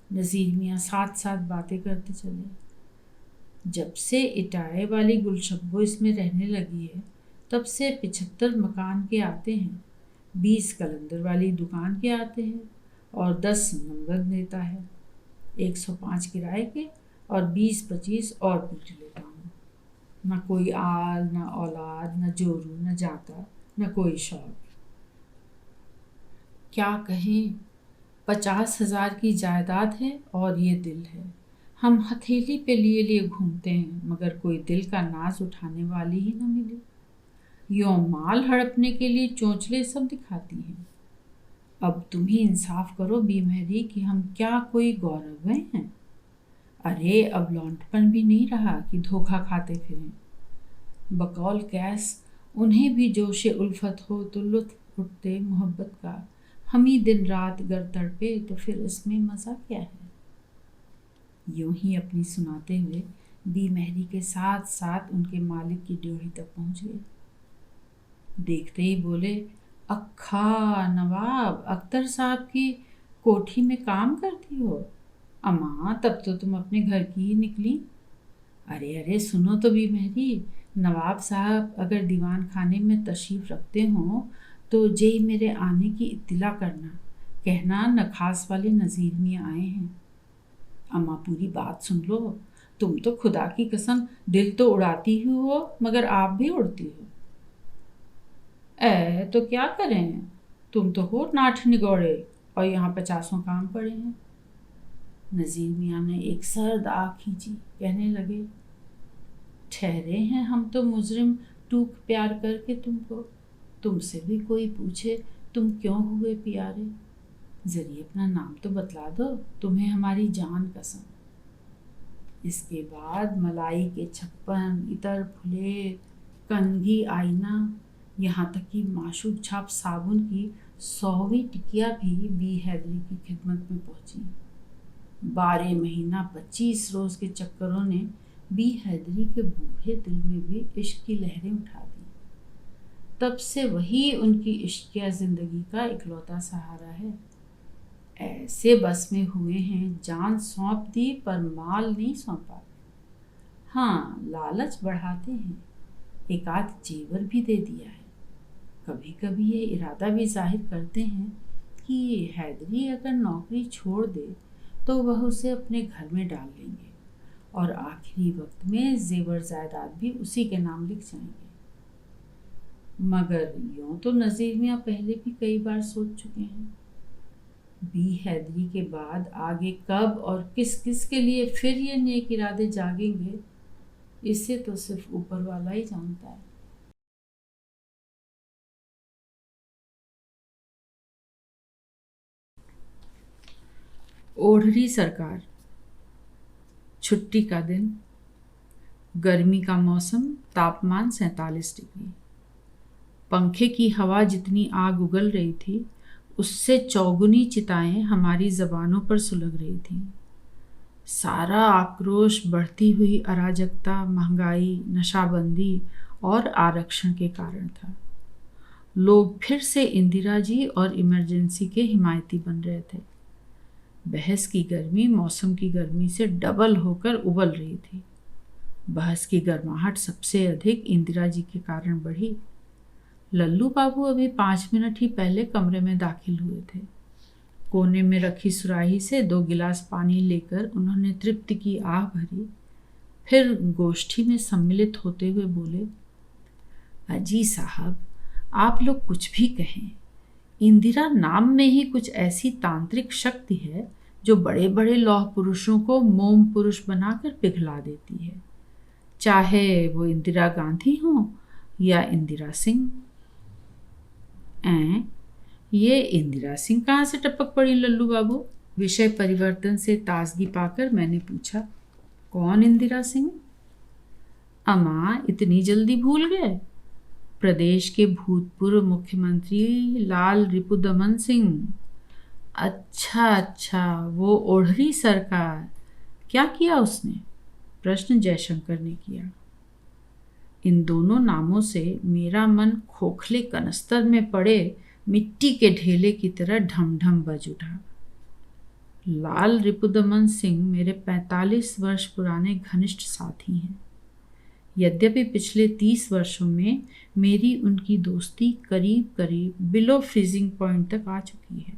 नज़ीर मियाँ साथ साथ बातें करते चले। जब से इटाए वाली गुलशब्बो इसमें रहने लगी है, तब से 75 मकान के आते हैं, 20 कलंदर वाली दुकान के आते हैं और 10 नंबर देता है। 105 किराए के और 20-25 और पूछ लेता हूँ। न कोई आल, न औलाद, न जोरू, न जाता, न कोई शौक। क्या कहें, 50,000 की जायदाद है और ये दिल है। हम हथेली पे लिए लिए घूमते हैं, मगर कोई दिल का नाज उठाने वाली ही न मिली। यों माल हड़पने के लिए चोंचले सब दिखाती हैं। अब तुम ही इंसाफ करो बी मेहरी कि हम क्या कोई गौरव हैं? अरे अब लौंडपन भी नहीं रहा कि धोखा खाते फिरें। बकौल कैस उन्हें भी जोशे उल्फत हो तो लुत्फ उठते मोहब्बत का। हम ही दिन रात गर तड़पे तो फिर इसमें मज़ा क्या है? यूं ही अपनी सुनाते हुए बी मेहरी के साथ साथ उनके मालिक की ड्योढ़ी तक पहुंच गए। देखते ही बोले, अक्खा नवाब अख्तर साहब की कोठी में काम करती हो? अम्मा तब तो तुम अपने घर की ही निकली। अरे अरे सुनो तो बी मेहरी, नवाब साहब अगर दीवान खाने में तशरीफ़ रखते हो तो जेई मेरे आने की इत्तिला करना, कहना नखास वाले नज़ीर मियाँ आए हैं। अम्मा पूरी बात सुन लो, तुम तो खुदा की कसम दिल तो उड़ाती ही हो, मगर आप भी उड़ती हो। तो क्या करें, तुम तो हो नाठ निगौड़े और यहाँ 50 काम पड़े हैं। नज़ीर मियाँ ने एक सर्द आँख खींची, कहने लगे, ठहरे हैं हम तो मुजरिम टूक प्यार करके तुमको। तुमसे भी कोई पूछे तुम क्यों हुए प्यारे, जरिए अपना नाम तो बतला दो, तुम्हें हमारी जान कसम। इसके बाद मलाई के 56 इतर फुले कंघी आईना, यहाँ तक कि माशूक छाप साबुन की 100वीं टिकिया भी बी हैदरी की खिदमत में पहुंची। 12 महीना 25 रोज़ के चक्करों ने बी हैदरी के बूढ़े दिल में भी इश्क की लहरें उठा दी। तब से वही उनकी इश्किया ज़िंदगी का इकलौता सहारा है। ऐसे बस में हुए हैं, जान सौंप दी पर माल नहीं सौंपा। हाँ लालच बढ़ाते हैं, एक आध जेवर भी दे दिया है। कभी कभी ये इरादा भी जाहिर करते हैं कि हैदरी अगर नौकरी छोड़ दे तो वह उसे अपने घर में डाल लेंगे और आखिरी वक्त में जेवर जायदाद भी उसी के नाम लिख जाएंगे। मगर यूँ तो नज़ीर मियाँ पहले भी कई बार सोच चुके हैं। बी हैदरी के बाद आगे कब और किस किस के लिए फिर ये नेक इरादे जागेंगे, इसे तो सिर्फ ऊपर वाला ही जानता है। ओढ़री सरकार। छुट्टी का दिन, गर्मी का मौसम, तापमान 47 डिग्री। पंखे की हवा जितनी आग उगल रही थी, उससे चौगुनी चिताएं हमारी जबानों पर सुलग रही थीं। सारा आक्रोश बढ़ती हुई अराजकता, महंगाई, नशाबंदी और आरक्षण के कारण था। लोग फिर से इंदिरा जी और इमरजेंसी के हिमायती बन रहे थे। बहस की गर्मी मौसम की गर्मी से डबल होकर उबल रही थी। बहस की गर्माहट सबसे अधिक इंदिरा जी के कारण बढ़ी। लल्लू बाबू अभी 5 मिनट ही पहले कमरे में दाखिल हुए थे। कोने में रखी सुराही से 2 गिलास पानी लेकर उन्होंने तृप्ति की आह भरी। फिर गोष्ठी में सम्मिलित होते हुए बोले, अजी साहब, आप लोग कुछ भी कहें, इंदिरा नाम में ही कुछ ऐसी तांत्रिक शक्ति है जो बड़े बड़े लौह पुरुषों को मोम पुरुष बनाकर पिघला देती है, चाहे वो इंदिरा गांधी हो या इंदिरा सिंह। ये इंदिरा सिंह कहाँ से टपक पड़ी लल्लू बाबू? विषय परिवर्तन से ताजगी पाकर मैंने पूछा, कौन इंदिरा सिंह? अम्मा इतनी जल्दी भूल गए? प्रदेश के भूतपूर्व मुख्यमंत्री लाल रिपुदमन सिंह। अच्छा, वो ओढ़री सरकार। क्या किया उसने? प्रश्न जयशंकर ने किया। इन दोनों नामों से मेरा मन खोखले कनस्तर में पड़े मिट्टी के ढेले की तरह ढम ढम बज उठा। लाल रिपुदमन सिंह मेरे 45 वर्ष पुराने घनिष्ठ साथी हैं। यद्यपि पिछले 30 वर्षों में मेरी उनकी दोस्ती करीब करीब बिलो फ्रीजिंग पॉइंट तक आ चुकी है।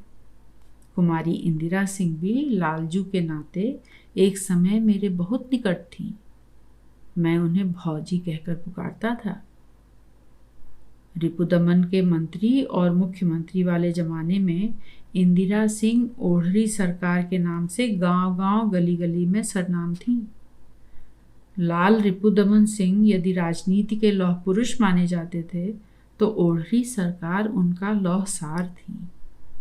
कुमारी इंदिरा सिंह भी लालजू के नाते एक समय मेरे बहुत निकट थीं। मैं उन्हें भौजी कहकर पुकारता था। रिपुदमन के मंत्री और मुख्यमंत्री वाले जमाने में इंदिरा सिंह ओढ़री सरकार के नाम से गांव-गांव, गली-गली में सरनाम थीं। लाल रिपुदमन सिंह यदि राजनीति के लौह पुरुष माने जाते थे तो ओढ़री सरकार उनका लौह सार थी।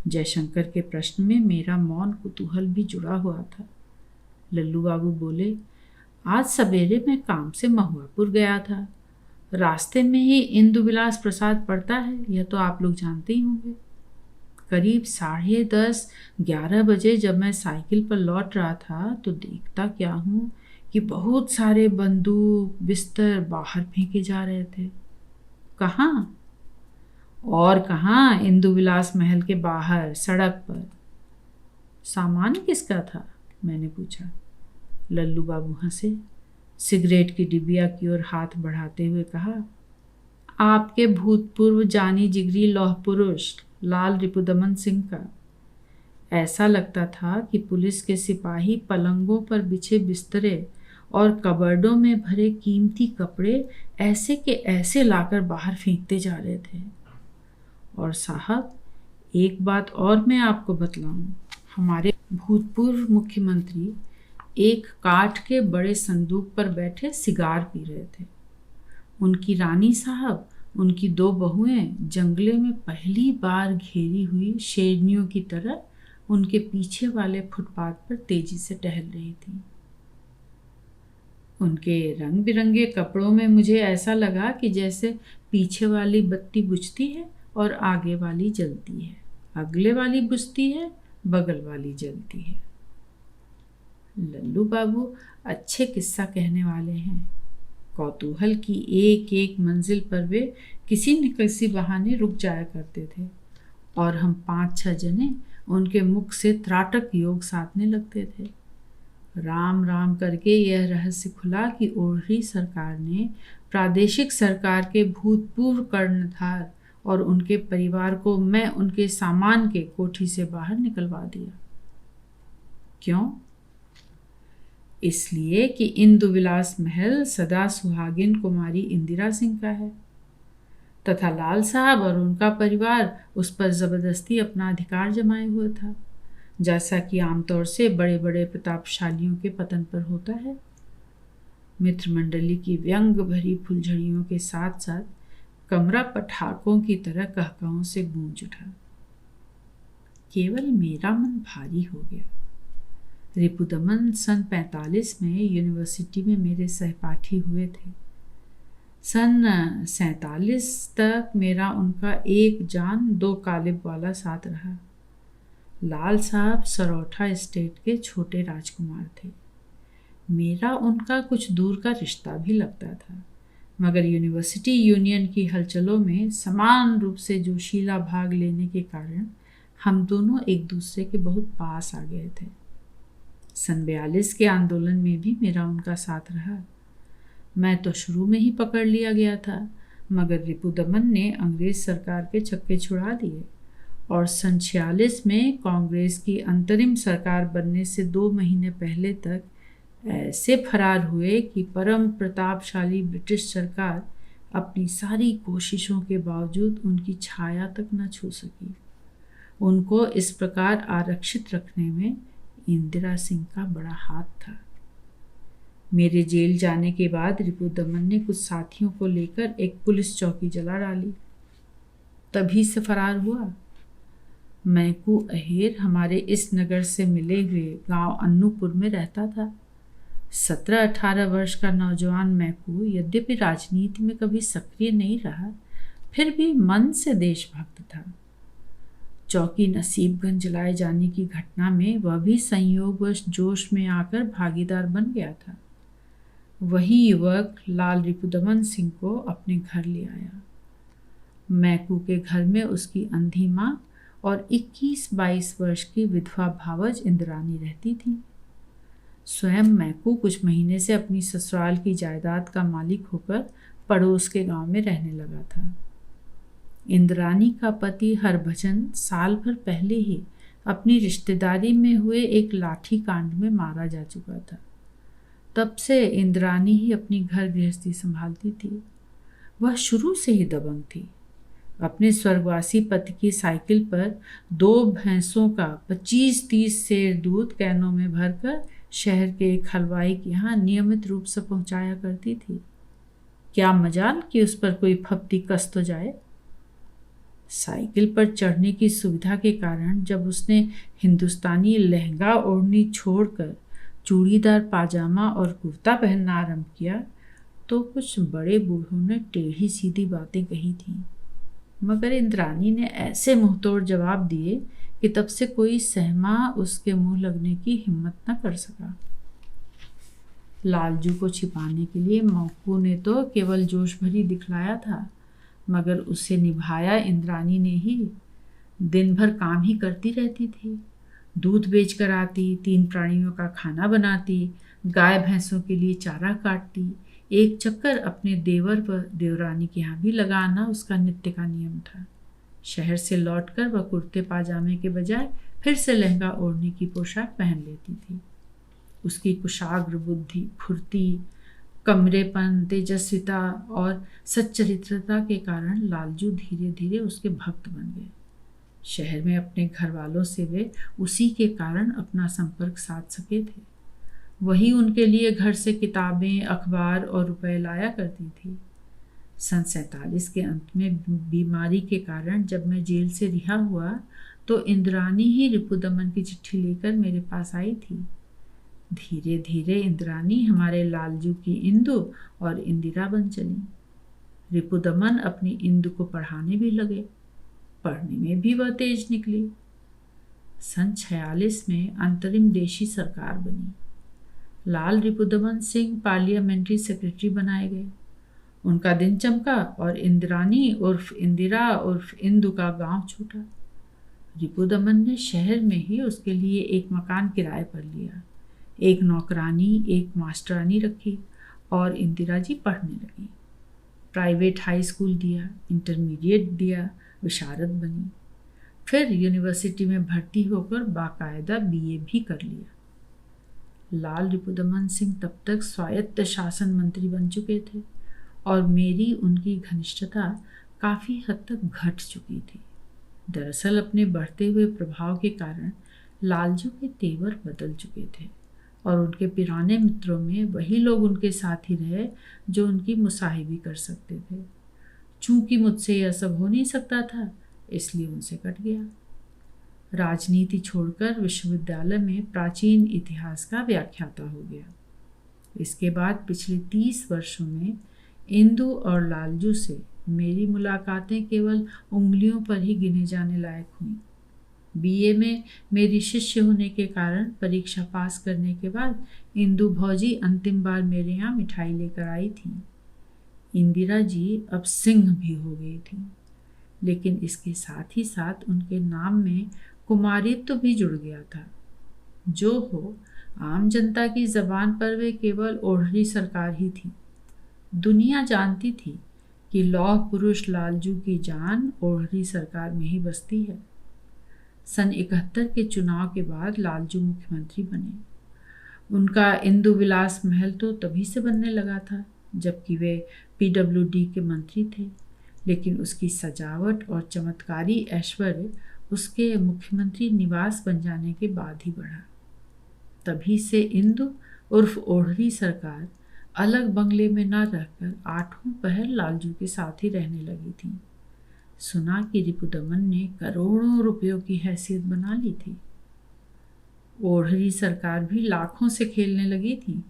जयशंकर के प्रश्न में मेरा मौन कुतूहल भी जुड़ा हुआ था। लल्लू बाबू बोले, आज सवेरे मैं काम से महुआपुर गया था। रास्ते में ही इंदुविलास प्रसाद पड़ता है, यह तो आप लोग जानते ही होंगे। करीब 10:30-11 बजे जब मैं साइकिल पर लौट रहा था तो देखता क्या हूँ कि बहुत सारे बंदूक, बिस्तर बाहर फेंके जा रहे थे। कहाँ? और कहाँ, इंदुविलास महल के बाहर सड़क पर। सामान किसका था? मैंने पूछा। लल्लू बाबू हंसे, सिगरेट की डिबिया की ओर हाथ बढ़ाते हुए कहा, आपके भूतपूर्व जानी जिगरी लौह पुरुष लाल रिपुदमन सिंह का। ऐसा लगता था कि पुलिस के सिपाही पलंगों पर बिछे बिस्तरे और कबर्डों में भरे कीमती कपड़े ऐसे के ऐसे लाकर बाहर फेंकते जा रहे थे। और साहब, एक बात और मैं आपको बतलाऊं, हमारे भूतपूर्व मुख्यमंत्री एक काठ के बड़े संदूक पर बैठे सिगार पी रहे थे। उनकी रानी साहब, उनकी 2 बहुएं जंगले में पहली बार घेरी हुई शेरनियों की तरह उनके पीछे वाले फुटपाथ पर तेजी से टहल रही थी। उनके रंग बिरंगे कपड़ों में मुझे ऐसा लगा कि जैसे पीछे वाली बत्ती बुझती है और आगे वाली जलती है, अगले वाली बुझती है, बगल वाली जलती है। लल्लू बाबू अच्छे किस्सा कहने वाले हैं। कौतूहल की एक एक मंजिल पर वे किसी न किसी बहाने रुक जाया करते थे और हम 5-6 जने उनके मुख से त्राटक योग साधने लगते थे। राम राम करके यह रहस्य खुला कि ओढ़री सरकार ने प्रादेशिक सरकार के भूतपूर्व कर्णधार और उनके परिवार को मैं उनके सामान के कोठी से बाहर निकलवा दिया। क्यों? इसलिए कि इंदुविलास महल सदा सुहागिन कुमारी इंदिरा सिंह का है तथा लाल साहब और उनका परिवार उस पर जबरदस्ती अपना अधिकार जमाए हुए था, जैसा कि आमतौर से बड़े बड़े प्रतापशालियों के पतन पर होता है। मित्र मंडली की व्यंग भरी फुलझड़ियों के साथ साथ कमरा पटाखों की तरह कहकहों से गूंज उठा। केवल मेरा मन भारी हो गया। रिपुदमन सन 45 में यूनिवर्सिटी में मेरे सहपाठी हुए थे। सन 47 तक मेरा उनका एक जान दो कालिब वाला साथ रहा। लाल साहब सरौठा स्टेट के छोटे राजकुमार थे। मेरा उनका कुछ दूर का रिश्ता भी लगता था, मगर यूनिवर्सिटी यूनियन की हलचलों में समान रूप से जोशीला भाग लेने के कारण हम दोनों एक दूसरे के बहुत पास आ गए थे। सन 42 के आंदोलन में भी मेरा उनका साथ रहा। मैं तो शुरू में ही पकड़ लिया गया था, मगर रिपुदमन ने अंग्रेज सरकार के छक्के छुड़ा दिए और सन 46 में कांग्रेस की अंतरिम सरकार बनने से 2 महीने पहले तक ऐसे फरार हुए कि परम प्रतापशाली ब्रिटिश सरकार अपनी सारी कोशिशों के बावजूद उनकी छाया तक न छू सकी। उनको इस प्रकार आरक्षित रखने में इंदिरा सिंह का बड़ा हाथ था। मेरे जेल जाने के बाद रिपुदमन ने कुछ साथियों को लेकर एक पुलिस चौकी जला डाली, तभी से फरार हुआ। मैकू अहेर हमारे इस नगर से मिले हुए गांव अन्नूपुर में रहता था। 17-18 वर्ष का नौजवान मैकू यद्यपि राजनीति में कभी सक्रिय नहीं रहा, फिर भी मन से देशभक्त था। चौकी नसीबगंज जलाए जाने की घटना में वह भी संयोगवश जोश में आकर भागीदार बन गया था। वही युवक लाल रिपुदमन सिंह को अपने घर ले आया। मैकू के घर में उसकी अंधी माँ और 21-22 वर्ष की विधवा भावज इंद्रानी रहती थी। स्वयं मैकू कुछ महीने से अपनी ससुराल की जायदाद का मालिक होकर पड़ोस के गांव में रहने लगा था। इंद्रानी का पति हरभजन साल भर पहले ही अपनी रिश्तेदारी में हुए एक लाठी कांड में मारा जा चुका था। तब से इंद्रानी ही अपनी घर गृहस्थी संभालती थी। वह शुरू से ही दबंग थी। अपने स्वर्गवासी पति की साइकिल पर 2 भैंसों का 25-30 सेर दूध कैनों में भरकर शहर के एक हलवाई के यहाँ नियमित रूप से पहुंचाया करती थी। क्या मजाल कि उस पर कोई फप्ती कस तो जाए। साइकिल पर चढ़ने की सुविधा के कारण जब उसने हिंदुस्तानी लहंगा ओढ़नी छोड़कर चूड़ीदार पाजामा और कुर्ता पहनना आरंभ किया तो कुछ बड़े बूढ़ों ने टेढ़ी सीधी बातें कही थीं, मगर इंद्रानी ने ऐसे मुंहतोड़ जवाब दिए कि तब से कोई सहमा उसके मुंह लगने की हिम्मत न कर सका। लालजू को छिपाने के लिए मौकू ने तो केवल जोश भरी दिखलाया था, मगर उसे निभाया इंद्रानी ने ही। दिन भर काम ही करती रहती थी। दूध बेच कर आती, 3 प्राणियों का खाना बनाती, गाय भैंसों के लिए चारा काटती। एक चक्कर अपने देवर व देवरानी के यहाँ भी लगाना उसका नित्य का नियम था। शहर से लौटकर वह कुर्ते पाजामे के बजाय फिर से लहंगा ओढ़ने की पोशाक पहन लेती थी। उसकी कुशाग्र बुद्धि, फुर्ती, कमरेपन, तेजस्विता और सच्चरित्रता के कारण लालजू धीरे धीरे उसके भक्त बन गए। शहर में अपने घर वालों से वे उसी के कारण अपना संपर्क साध सके थे। वही उनके लिए घर से किताबें, अखबार और रुपए लाया करती थी। सन 47 के अंत में बीमारी के कारण जब मैं जेल से रिहा हुआ तो इंद्रानी ही रिपुदमन की चिट्ठी लेकर मेरे पास आई थी। धीरे धीरे इंद्रानी हमारे लालजू की इंदु और इंदिरा बन चली। रिपुदमन अपनी इंदु को पढ़ाने भी लगे। पढ़ने में भी वह तेज निकली। सन 46 में अंतरिम देशी सरकार बनी। लाल रिपुदमन सिंह पार्लियामेंट्री सेक्रेटरी बनाए गए। उनका दिन चमका और इंद्रानी उर्फ इंदिरा उर्फ इंदु का गांव छूटा। रिपुदमन ने शहर में ही उसके लिए एक मकान किराए पर लिया, एक नौकरानी, एक मास्टरानी रखी और इंदिरा जी पढ़ने लगी। प्राइवेट हाई स्कूल दिया, इंटरमीडिएट दिया, विशारद बनी। फिर यूनिवर्सिटी में भर्ती होकर बाकायदा बीए भी कर लिया। लाल रिपुदमन सिंह तब तक स्वायत्त शासन मंत्री बन चुके थे और मेरी उनकी घनिष्ठता काफ़ी हद तक घट चुकी थी। दरअसल अपने बढ़ते हुए प्रभाव के कारण लालजू के तेवर बदल चुके थे और उनके पुराने मित्रों में वही लोग उनके साथ ही रहे जो उनकी मुसाहिबी कर सकते थे। चूंकि मुझसे यह सब हो नहीं सकता था, इसलिए उनसे कट गया। राजनीति छोड़कर विश्वविद्यालय में प्राचीन इतिहास का व्याख्याता हो गया। इसके बाद पिछले 30 वर्षों में इंदु और लालजू से मेरी मुलाकातें केवल उंगलियों पर ही गिने जाने लायक हुई। बीए में मेरी शिष्य होने के कारण परीक्षा पास करने के बाद इंदु भौजी अंतिम बार मेरे यहाँ मिठाई लेकर आई थी। इंदिरा जी अब सिंह भी हो गई थी, लेकिन इसके साथ ही साथ उनके नाम में कुमारित्व भी जुड़ गया था। जो हो, आम जनता की जबान पर वे केवल ओढ़री सरकार ही थी। दुनिया जानती थी कि लौह पुरुष लालजू की जान ओढ़री सरकार में ही बसती है। सन 71 के चुनाव के बाद लालजू मुख्यमंत्री बने। उनका इंदु विलास महल तो तभी से बनने लगा था जबकि वे पीडब्ल्यूडी के मंत्री थे, लेकिन उसकी सजावट और चमत्कारी ऐश्वर्य उसके मुख्यमंत्री निवास बन जाने के बाद ही बढ़ा। तभी से इंदु उर्फ ओढ़री सरकार अलग बंगले में न रहकर 8वां पहर लालजू के साथ ही रहने लगी थी। सुना कि रिपुदमन ने करोड़ों रुपयों की हैसियत बना ली थी। ओढ़री सरकार भी लाखों से खेलने लगी थी।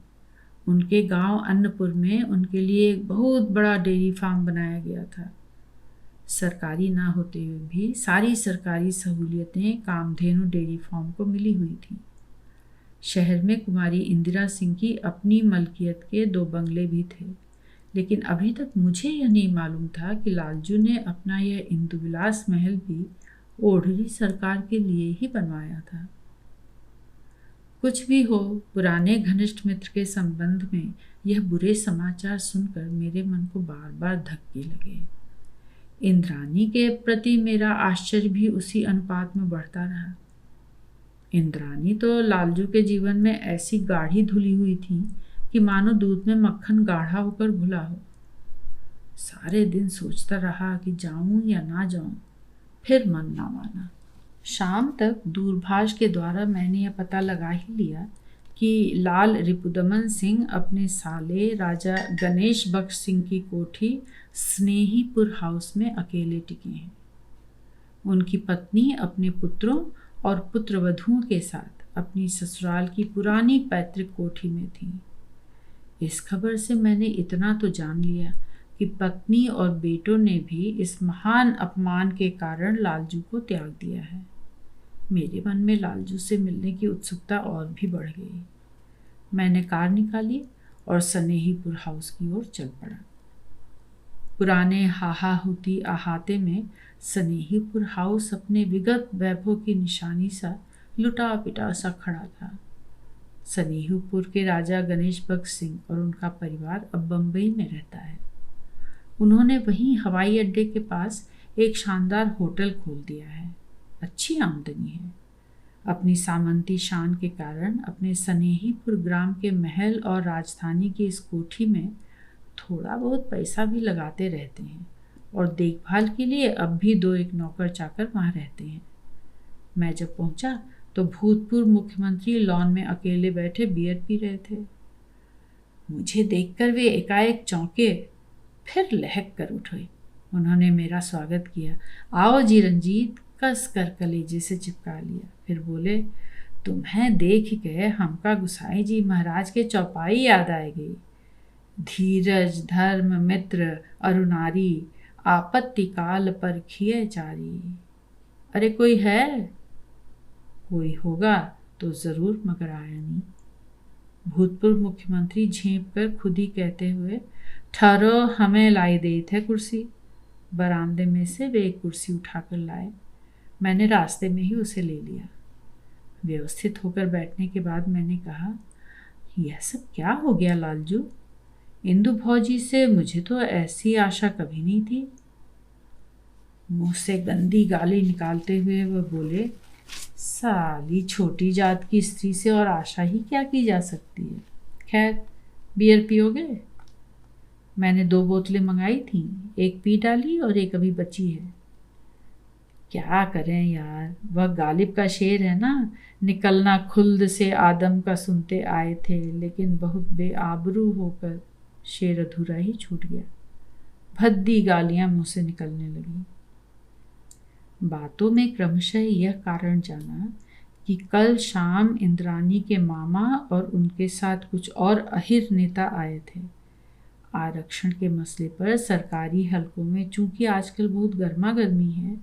उनके गांव अन्नपुर में उनके लिए एक बहुत बड़ा डेयरी फार्म बनाया गया था। सरकारी ना होते हुए भी सारी सरकारी सहूलियतें कामधेनु डेयरी फार्म को मिली हुई थी। शहर में कुमारी इंदिरा सिंह की अपनी मलकियत के 2 बंगले भी थे, लेकिन अभी तक मुझे यह नहीं मालूम था कि लालजू ने अपना यह इंदुविलास महल भी ओढ़री सरकार के लिए ही बनवाया था। कुछ भी हो, पुराने घनिष्ठ मित्र के संबंध में यह बुरे समाचार सुनकर मेरे मन को बार बार धक्के लगे। इंद्रानी के प्रति मेरा आश्चर्य भी उसी अनुपात में बढ़ता रहा। इंद्रानी तो लालजू के जीवन में ऐसी गाढ़ी धुली हुई थी कि मानो दूध में मक्खन गाढ़ा होकर घुला हो। सारे दिन सोचता रहा कि जाऊं या ना जाऊं, फिर मन ना माना। शाम तक दूरभाष के द्वारा मैंने यह पता लगा ही लिया कि लाल रिपुदमन सिंह अपने साले राजा गणेश बख्श सिंह की कोठी स्नेहीपुर हाउस में अकेले टिके हैं। उनकी पत्नी अपने पुत्रों और पुत्रवधुओं के साथ अपनी ससुराल की पुरानी पैतृक कोठी में थी। इस खबर से मैंने इतना तो जान लिया कि पत्नी और बेटों ने भी इस महान अपमान के कारण लालजू को त्याग दिया है। मेरे मन में लालजू से मिलने की उत्सुकता और भी बढ़ गई। मैंने कार निकाली और स्नेहीपुर हाउस की ओर चल पड़ा। पुराने हाहा हुती अहाते में स्नेहीपुर हाउस अपने विगत वैभव की निशानी सा लुटा पिटा सा खड़ा था। स्नेहीपुर के राजा गणेश बख्श सिंह और उनका परिवार अब बम्बई में रहता है। उन्होंने वहीं हवाई अड्डे के पास एक शानदार होटल खोल दिया है। अच्छी आमदनी है। अपनी सामंती शान के कारण अपने स्नेहीपुर ग्राम के महल और राजधानी की इस कोठी में थोड़ा बहुत पैसा भी लगाते रहते हैं और देखभाल के लिए अब भी 2-1 नौकर चाकर वहाँ रहते हैं। मैं जब पहुंचा तो भूतपूर्व मुख्यमंत्री लॉन में अकेले बैठे बियर पी रहे थे। मुझे देखकर वे एकाएक चौंके, फिर लहक कर उठे। उन्होंने मेरा स्वागत किया। आओ जी रंजीत, कस कर कलेजे से चिपका लिया। फिर बोले, तुम्हें देख के हमका गुसाई जी महाराज के चौपाई याद आएगी। धीरज धर्म मित्र अरुणारी, आपत्ति काल पर खिए चारी। अरे कोई है? कोई होगा तो जरूर, मगर आया नहीं। भूतपूर्व मुख्यमंत्री झेप कर खुद ही कहते हुए, ठहरो, हमें लाई दी थे कुर्सी। बरामदे में से वे एक कुर्सी उठाकर लाए। मैंने रास्ते में ही उसे ले लिया। व्यवस्थित होकर बैठने के बाद मैंने कहा, यह सब क्या हो गया लालजू? इंदु भौजी से मुझे तो ऐसी आशा कभी नहीं थी। मुंह से गंदी गाली निकालते हुए वह बोले, साली छोटी जात की स्त्री से और आशा ही क्या की जा सकती है। खैर, बियर पियोगे? मैंने 2 बोतलें मंगाई थी, एक पी डाली और एक अभी बची है। क्या करें यार, वह गालिब का शेर है ना, निकलना खुल्द से आदम का सुनते आए थे, लेकिन बहुत बेआबरू होकर शेर अधूरा ही छूट गया। भद्दी गालियां मुंह से निकलने लगी। बातों में क्रमशः यह कारण जाना कि कल शाम इंद्राणी के मामा और उनके साथ कुछ और अहिर नेता आए थे। आरक्षण के मसले पर सरकारी हलकों में चूंकि आजकल बहुत गर्मा गर्मी है,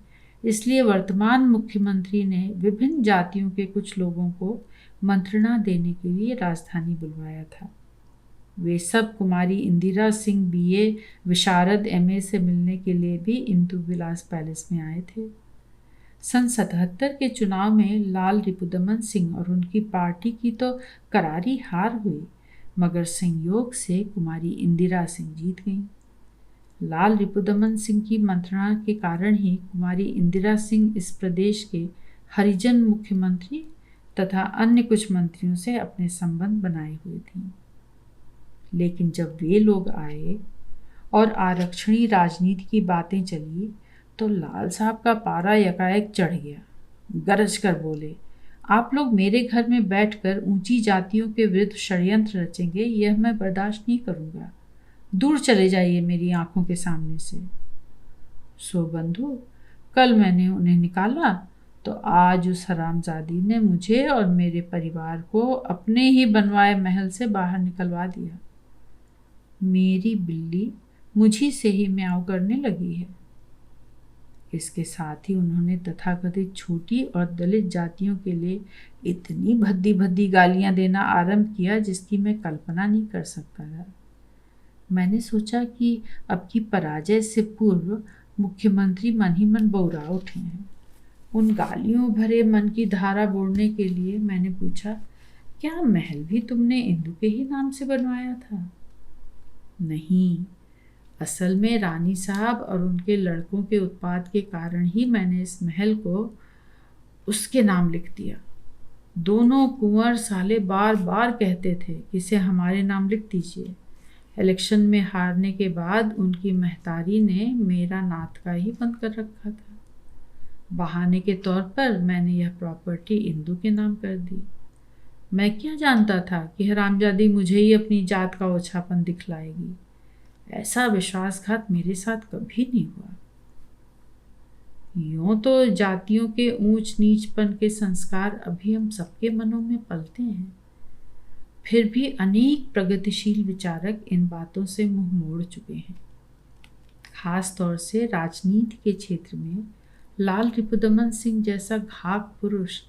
इसलिए वर्तमान मुख्यमंत्री ने विभिन्न जातियों के कुछ लोगों को मंत्रणा देने के लिए राजधानी बुलवाया था। वे सब कुमारी इंदिरा सिंह बीए विशारद एमए से मिलने के लिए भी इंदु विलास पैलेस में आए थे। सन 77 के चुनाव में लाल रिपुदमन सिंह और उनकी पार्टी की तो करारी हार हुई, मगर संयोग से कुमारी इंदिरा सिंह जीत गईं। लाल रिपुदमन सिंह की मंत्रणा के कारण ही कुमारी इंदिरा सिंह इस प्रदेश के हरिजन मुख्यमंत्री तथा अन्य कुछ मंत्रियों से अपने संबंध बनाए हुए थीं। लेकिन जब वे लोग आए और आरक्षणी राजनीति की बातें चली तो लाल साहब का पारा यकाएक चढ़ गया। गरज कर बोले, आप लोग मेरे घर में बैठकर ऊंची जातियों के विरुद्ध षड्यंत्र रचेंगे, यह मैं बर्दाश्त नहीं करूंगा। दूर चले जाइए मेरी आंखों के सामने से। सो बंधु, कल मैंने उन्हें निकाला तो आज उस हरामजादी ने मुझे और मेरे परिवार को अपने ही बनवाए महल से बाहर निकलवा दिया। मेरी बिल्ली मुझी से ही म्याऊं करने लगी है। इसके साथ ही उन्होंने तथाकथित छोटी और दलित जातियों के लिए इतनी भद्दी भद्दी गालियां देना आरंभ किया जिसकी मैं कल्पना नहीं कर सकता था। मैंने सोचा कि अब की पराजय से पूर्व मुख्यमंत्री मन ही मन बौरा उठे हैं। उन गालियों भरे मन की धारा बोड़ने के लिए मैंने पूछा, क्या महल भी तुमने इंदु के ही नाम से बनवाया था? नहीं, असल में रानी साहब और उनके लड़कों के उत्पात के कारण ही मैंने इस महल को उसके नाम लिख दिया। दोनों कुंवर साले बार बार कहते थे कि इसे हमारे नाम लिख दीजिए। इलेक्शन में हारने के बाद उनकी महतारी ने मेरा नातका ही बंद कर रखा था। बहाने के तौर पर मैंने यह प्रॉपर्टी इंदु के नाम कर दी। मैं क्या जानता था कि हरामजादी मुझे ही अपनी जात का ओछापन दिखलाएगी। ऐसा विश्वासघात मेरे साथ कभी नहीं हुआ। यूं तो जातियों के ऊंच नीचपन के संस्कार अभी हम सबके मनों में पलते हैं, फिर भी अनेक प्रगतिशील विचारक इन बातों से मुंह मोड़ चुके हैं। खास तौर से राजनीति के क्षेत्र में लाल रिपुदमन सिंह जैसा घाक पुरुष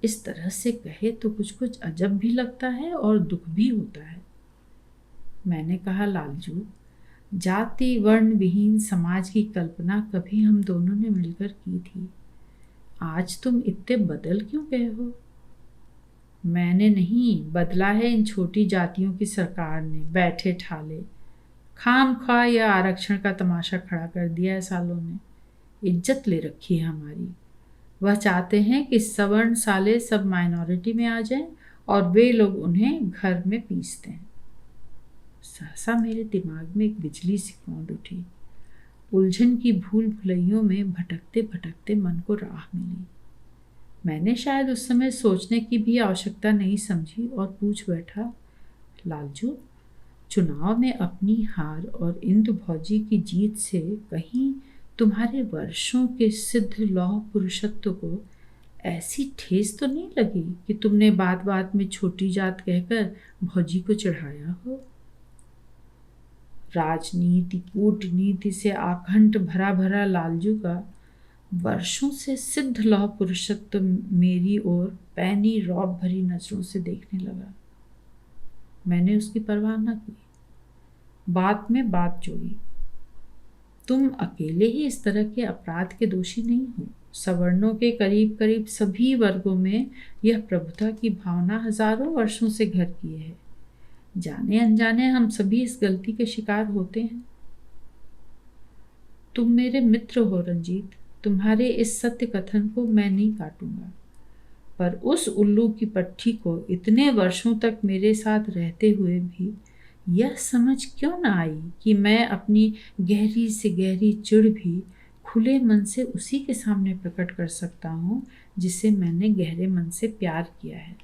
इस तरह से कहे तो कुछ कुछ अजब भी लगता है और दुख भी होता है। मैंने कहा, लालजू, जाति वर्ण विहीन समाज की कल्पना कभी हम दोनों ने मिलकर की थी। आज तुम इतने बदल क्यों गए हो? मैंने नहीं, बदला है इन छोटी जातियों की सरकार ने बैठे ठाले खामख्वाह या आरक्षण का तमाशा खड़ा कर दिया है। सालों ने इज्जत ले रखी है हमारी। वह चाहते हैं कि सवर्ण साले सब माइनॉरिटी में आ जाएं और वे लोग उन्हें घर में पीसते हैं। सहसा मेरे दिमाग में एक बिजली सी कौंध उठी। उलझन की भूल भुलैयों में भटकते भटकते मन को राह मिली। मैंने शायद उस समय सोचने की भी आवश्यकता नहीं समझी और पूछ बैठा, लालजू, चुनाव में अपनी हार और इंदु भौजी की जीत से कहीं तुम्हारे वर्षों के सिद्ध लौह पुरुषत्व को ऐसी ठेस तो नहीं लगी कि तुमने बात बात में छोटी जात कहकर भौजी को चढ़ाया हो? राजनीति कूटनीति से आकंठ भरा भरा लालजू का वर्षों से सिद्ध लौह पुरुषत्व मेरी ओर पैनी रौब भरी नजरों से देखने लगा। मैंने उसकी परवाह न की, बात में बात जोड़ी। तुम अकेले ही इस तरह के अपराध के दोषी नहीं हो। सवर्णों के करीब करीब सभी वर्गों में यह प्रभुता की भावना हजारों वर्षों से घर किए है। जाने अनजाने हम सभी इस गलती के शिकार होते हैं। तुम मेरे मित्र हो रंजीत, तुम्हारे इस सत्य कथन को मैं नहीं काटूंगा, पर उस उल्लू की पट्टी को इतने वर्षों तक मेरे साथ रहते हुए भी यह समझ क्यों न आई कि मैं अपनी गहरी से गहरी चिढ़ भी खुले मन से उसी के सामने प्रकट कर सकता हूँ जिसे मैंने गहरे मन से प्यार किया है।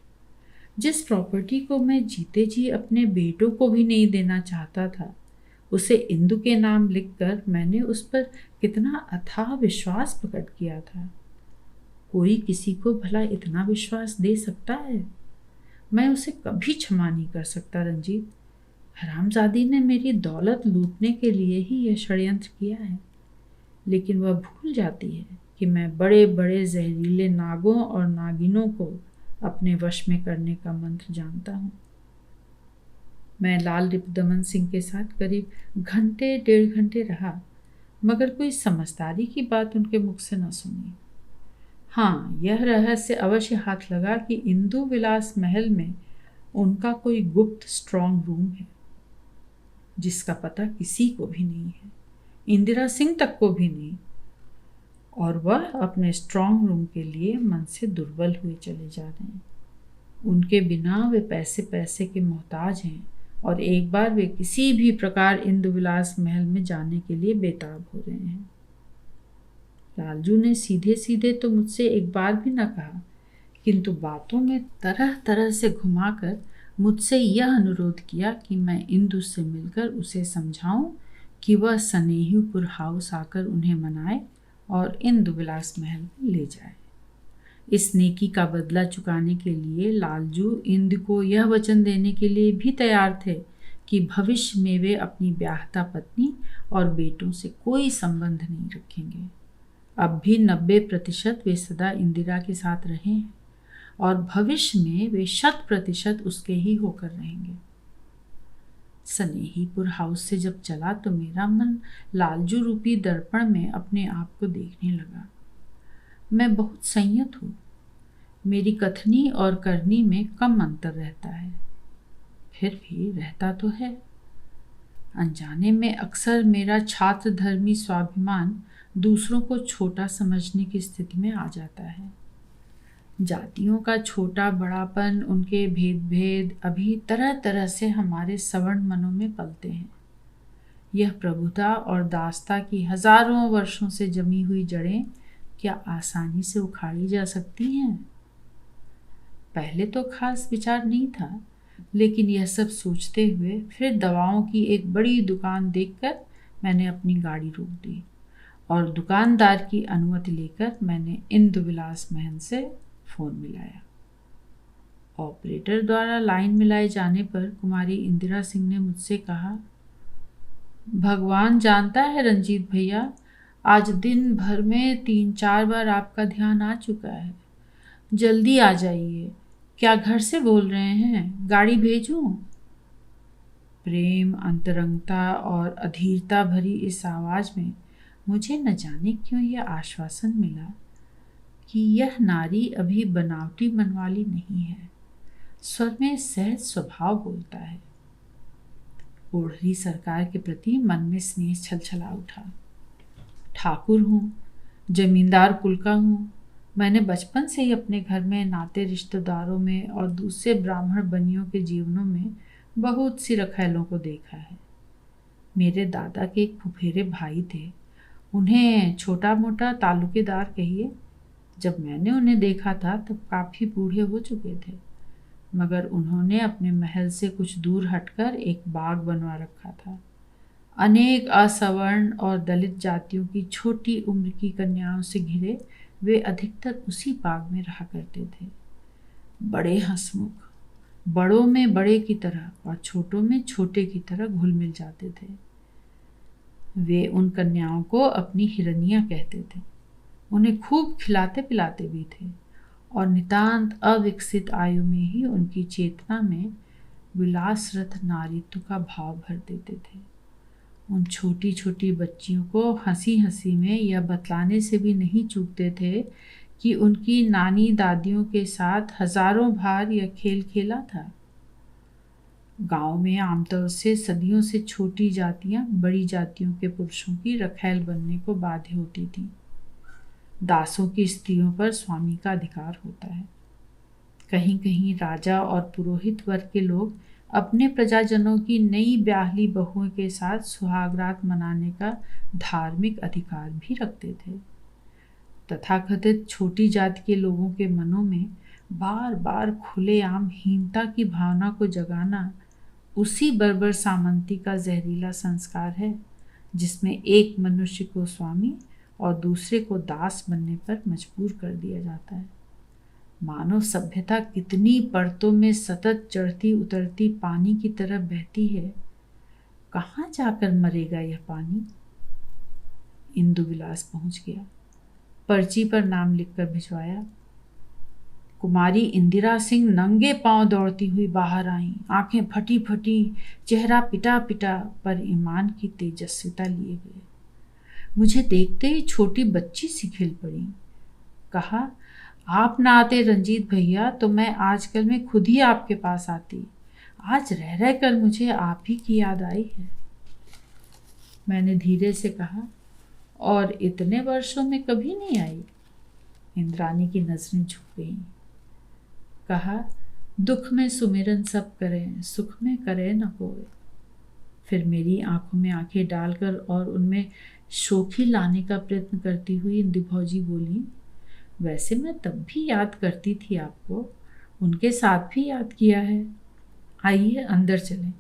जिस प्रॉपर्टी को मैं जीते जी अपने बेटों को भी नहीं देना चाहता था, उसे इंदु के नाम लिखकर मैंने उस पर कितना अथाह विश्वास प्रकट किया था। कोई किसी को भला इतना विश्वास दे सकता है? मैं उसे कभी क्षमा नहीं कर सकता रंजीत। हरामजादी ने मेरी दौलत लूटने के लिए ही यह षड्यंत्र किया है, लेकिन वह भूल जाती है कि मैं बड़े बड़े जहरीले नागों और नागिनों को अपने वश में करने का मंत्र जानता हूँ। मैं लाल रिपुदमन सिंह के साथ करीब घंटे 1.5 घंटे रहा, मगर कोई समझदारी की बात उनके मुख से न सुनी। हाँ, यह रहस्य अवश्य हाथ लगा कि इंदु विलास महल में उनका कोई गुप्त स्ट्रांग रूम है, जिसका पता किसी को भी नहीं है, इंदिरा सिंह तक को भी नहीं, और वह अपने स्ट्रांग रूम के लिए मन से दुर्बल हुए चले जा रहे हैं। उनके बिना वे पैसे के मोहताज हैं और एक बार वे किसी भी प्रकार इंदु विलास महल में जाने के लिए बेताब हो रहे हैं। लालजू ने सीधे सीधे तो मुझसे एक बार भी न कहा, किंतु बातों में तरह तरह से घुमाकर मुझसे यह अनुरोध किया कि मैं इंदु से मिलकर उसे समझाऊं कि वह स्नेहीपुर हाउस आकर उन्हें मनाए और इंदु विलास महल में ले जाए। इस नेकी का बदला चुकाने के लिए लालजू इंदु को यह वचन देने के लिए भी तैयार थे कि भविष्य में वे अपनी ब्याहता पत्नी और बेटों से कोई संबंध नहीं रखेंगे। अब भी 90% वे सदा इंदिरा के साथ रहे हैं और भविष्य में वे 100% उसके ही होकर रहेंगे। स्नेहीपुर हाउस से जब चला तो मेरा मन लालजू रूपी दर्पण में अपने आप को देखने लगा। मैं बहुत संयत हूँ, मेरी कथनी और करनी में कम अंतर रहता है, फिर भी रहता तो है। अनजाने में अक्सर मेरा छात्र धर्मी स्वाभिमान दूसरों को छोटा समझने की स्थिति में आ जाता है। जातियों का छोटा बड़ापन, उनके भेद अभी तरह तरह से हमारे सवर्ण मनों में पलते हैं। यह प्रभुता और दासता की हजारों वर्षों से जमी हुई जड़ें क्या आसानी से उखाड़ी जा सकती हैं? पहले तो खास विचार नहीं था, लेकिन यह सब सोचते हुए फिर दवाओं की एक बड़ी दुकान देखकर मैंने अपनी गाड़ी रोक दी और दुकानदार की अनुमति लेकर मैंने इंदु विलास महल से फोन मिलाया। ऑपरेटर द्वारा लाइन मिलाए जाने पर कुमारी इंदिरा सिंह ने मुझसे कहा, भगवान जानता है रंजीत भैया, आज दिन भर में 3-4 बार आपका ध्यान आ चुका है। जल्दी आ जाइए। क्या घर से बोल रहे हैं? गाड़ी भेजूं? प्रेम, अंतरंगता और अधीरता भरी इस आवाज में मुझे न जाने क्यों यह आश्वासन मिला कि यह नारी अभी बनावटी मनवाली नहीं है, स्वर में सहज स्वभाव बोलता है। ओढ़री सरकार के प्रति मन में स्नेह छलछला उठा। ठाकुर हूँ, जमींदार कुल का हूँ। मैंने बचपन से ही अपने घर में नाते रिश्तेदारों में और दूसरे ब्राह्मण बनियों के जीवनों में बहुत सी रखैलों को देखा है। मेरे दादा के एक फुफेरे भाई थे, उन्हें छोटा मोटा तालुकेदार कहिए। जब मैंने उन्हें देखा था तब काफ़ी बूढ़े हो चुके थे, मगर उन्होंने अपने महल से कुछ दूर हटकर एक बाग बनवा रखा था। अनेक असवर्ण और दलित जातियों की छोटी उम्र की कन्याओं से घिरे वे अधिकतर उसी बाग में रहा करते थे। बड़े हंसमुख, बड़ों में बड़े की तरह और छोटों में छोटे की तरह घुल मिल जाते थे। वे उन कन्याओं को अपनी हिरनियां कहते थे। उन्हें खूब खिलाते पिलाते भी थे और नितांत अविकसित आयु में ही उनकी चेतना में विलासरत नारीत्व का भाव भर देते थे। उन छोटी छोटी बच्चियों को हंसी हंसी में यह बतलाने से भी नहीं चूकते थे कि उनकी नानी दादियों के साथ हजारों बार यह खेल खेला था। गांव में आमतौर से सदियों से छोटी जातियां बड़ी जातियों के पुरुषों की रखैल बनने को बाध्य होती थीं। दासों की स्त्रियों पर स्वामी का अधिकार होता है। कहीं कहीं राजा और पुरोहित वर्ग के लोग अपने प्रजाजनों की नई ब्याहली बहुओं के साथ सुहागरात मनाने का धार्मिक अधिकार भी रखते थे। तथाकथित छोटी जाति के लोगों के मनों में बार बार खुलेआम हीनता की भावना को जगाना उसी बर्बर सामंती का जहरीला संस्कार है जिसमें एक मनुष्य को स्वामी और दूसरे को दास बनने पर मजबूर कर दिया जाता है। मानव सभ्यता कितनी परतों में सतत चढ़ती उतरती पानी की तरह बहती है, कहाँ जाकर मरेगा यह पानी? इंदु विलास पहुंच गया, पर्ची पर नाम लिखकर भिजवाया। कुमारी इंदिरा सिंह नंगे पांव दौड़ती हुई बाहर आई, आंखें फटी फटी, चेहरा पिटा पिटा, पर ईमान की तेजस्विता लिए हुए। मुझे देखते ही छोटी बच्ची सी खिल पड़ी। कहा, आप ना आते रंजीत भैया तो मैं आजकल में खुद ही आपके पास आती। आज रह रह कर मुझे आप ही की याद आई है। मैंने धीरे से कहा, और इतने वर्षों में कभी नहीं आई? इंद्रानी की नजरें झुक गईं। कहा, दुख में सुमिरन सब करें, सुख में करे न कोई। फिर मेरी आंखों में आंखें डालकर और उनमें शोखी लाने का प्रयत्न करती हुई इंदु भौजी बोली, वैसे मैं तब भी याद करती थी आपको, उनके साथ भी याद किया है। आइए अंदर चलें।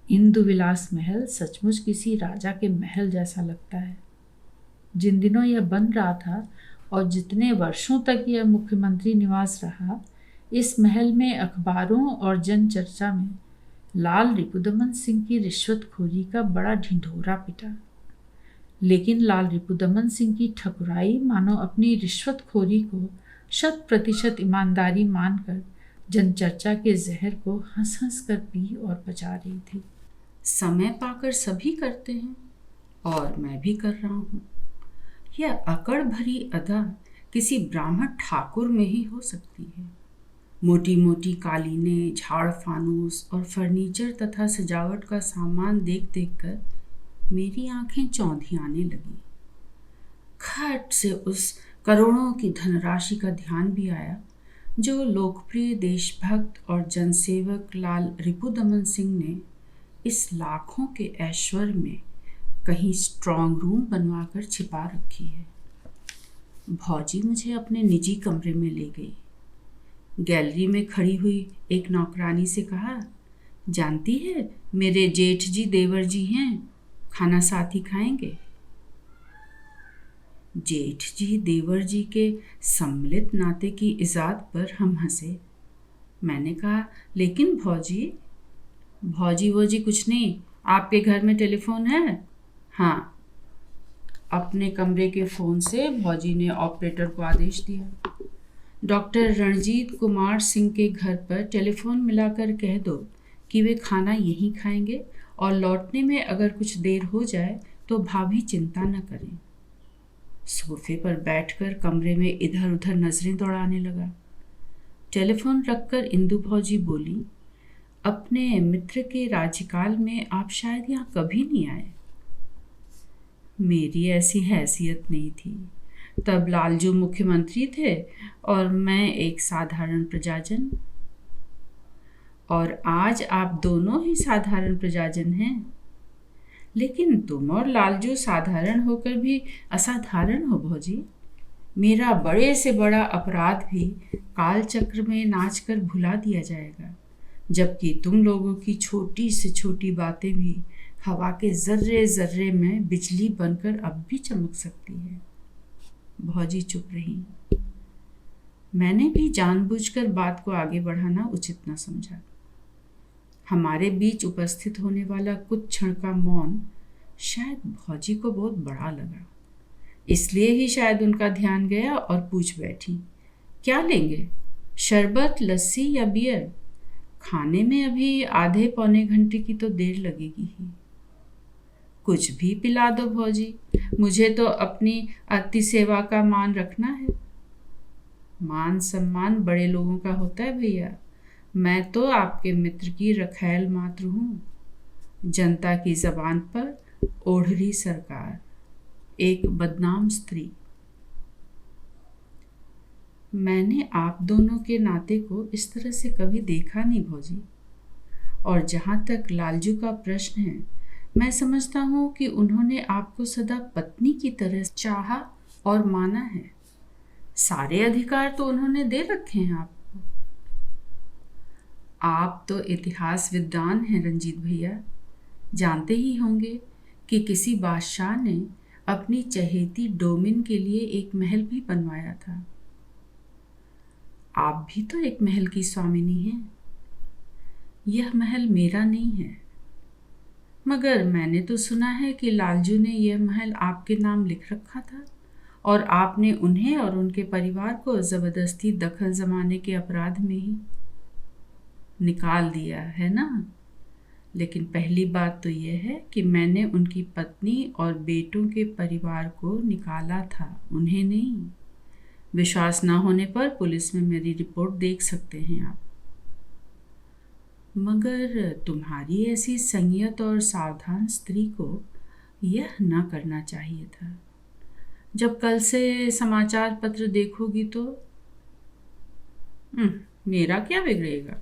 इंदु विलास महल सचमुच किसी राजा के महल जैसा लगता है। जिन दिनों यह बन रहा था और जितने वर्षों तक यह मुख्यमंत्री निवास रहा, इस महल में अखबारों और जन चर्चा में लाल रिपुदमन सिंह की रिश्वतखोरी का बड़ा ढिंढोरा पिटा। लेकिन लाल रिपुदमन सिंह की ठकुराई मानो अपनी रिश्वतखोरी को 100% ईमानदारी मानकर जनचर्चा के जहर को हंस हंस कर पी और पचा रही थी। समय पाकर सभी करते हैं और मैं भी कर रहा हूँ। यह अकड़ भरी अदा किसी ब्राह्मण ठाकुर में ही हो सकती है। मोटी मोटी कालीनें, झाड़ फानूस और फर्नीचर तथा सजावट का सामान देख देख कर मेरी आंखें चौंधी आने लगी। खट से उस करोड़ों की धनराशि का ध्यान भी आया जो लोकप्रिय देशभक्त और जनसेवक लाल रिपुदमन सिंह ने इस लाखों के ऐश्वर्य में कहीं स्ट्रांग रूम बनवाकर छिपा रखी है। भौजी मुझे अपने निजी कमरे में ले गई। गैलरी में खड़ी हुई एक नौकरानी से कहा, जानती है मेरे जेठ जी देवर जी हैं, खाना साथ ही खाएंगे। जेठ जी देवर जी के सम्मिलित नाते की इजाद पर हम हंसे। मैंने कहा, लेकिन भौजी वोजी कुछ नहीं, आपके घर में टेलीफोन है? हाँ। अपने कमरे के फ़ोन से भौजी ने ऑपरेटर को आदेश दिया, डॉक्टर रणजीत कुमार सिंह के घर पर टेलीफोन मिलाकर कह दो कि वे खाना यहीं खाएंगे और लौटने में अगर कुछ देर हो जाए तो भाभी चिंता न करें। सोफे पर बैठकर कमरे में इधर उधर नजरें दौड़ाने लगा। टेलीफोन रखकर इंदु भौजी बोली, अपने मित्र के राज्यकाल में आप शायद यहाँ कभी नहीं आए। मेरी ऐसी हैसियत नहीं थी। तब लालजू मुख्यमंत्री थे और मैं एक साधारण प्रजाजन। और आज आप दोनों ही साधारण प्रजाजन हैं। लेकिन तुम और लालजू साधारण होकर भी असाधारण हो भौजी। मेरा बड़े से बड़ा अपराध भी काल चक्र में नाचकर भुला दिया जाएगा, जबकि तुम लोगों की छोटी से छोटी बातें भी हवा के जर्रे जर्रे में बिजली बनकर अब भी चमक सकती है। भौजी चुप रही। मैंने भी जानबूझकर बात को आगे बढ़ाना उचित न समझा। हमारे बीच उपस्थित होने वाला कुछ क्षण का मौन शायद भौजी को बहुत बड़ा लगा। इसलिए ही शायद उनका ध्यान गया और पूछ बैठी, क्या लेंगे, शरबत, लस्सी या बियर? खाने में अभी आधे पौने घंटे की तो देर लगेगी ही। कुछ भी पिला दो भौजी, मुझे तो अपनी अति सेवा का मान रखना है। मान सम्मान बड़े लोगों का होता है भैया, मैं तो आपके मित्र की रखैल मात्र हूँ। जनता की जबान पर ओढ़री सरकार, एक बदनाम स्त्री। मैंने आप दोनों के नाते को इस तरह से कभी देखा नहीं भौजी। और जहाँ तक लालजू का प्रश्न है, मैं समझता हूँ कि उन्होंने आपको सदा पत्नी की तरह चाहा और माना है। सारे अधिकार तो उन्होंने दे रखे हैं आपको। आप तो इतिहास विद्वान हैं रंजीत भैया, जानते ही होंगे कि किसी बादशाह ने अपनी चहेती डोमिन के लिए एक महल भी बनवाया था। आप भी तो एक महल की स्वामिनी हैं। यह महल मेरा नहीं है, मगर मैंने तो सुना है कि लालजू ने यह महल आपके नाम लिख रखा था और आपने उन्हें और उनके परिवार को ज़बरदस्ती दखल जमाने के अपराध में ही निकाल दिया है ना। लेकिन पहली बात तो यह है कि मैंने उनकी पत्नी और बेटों के परिवार को निकाला था, उन्हें नहीं। विश्वास ना होने पर पुलिस में मेरी रिपोर्ट देख सकते हैं आप। मगर तुम्हारी ऐसी संयत और सावधान स्त्री को यह ना करना चाहिए था। जब कल से समाचार पत्र देखोगी तो मेरा क्या बिगड़ेगा?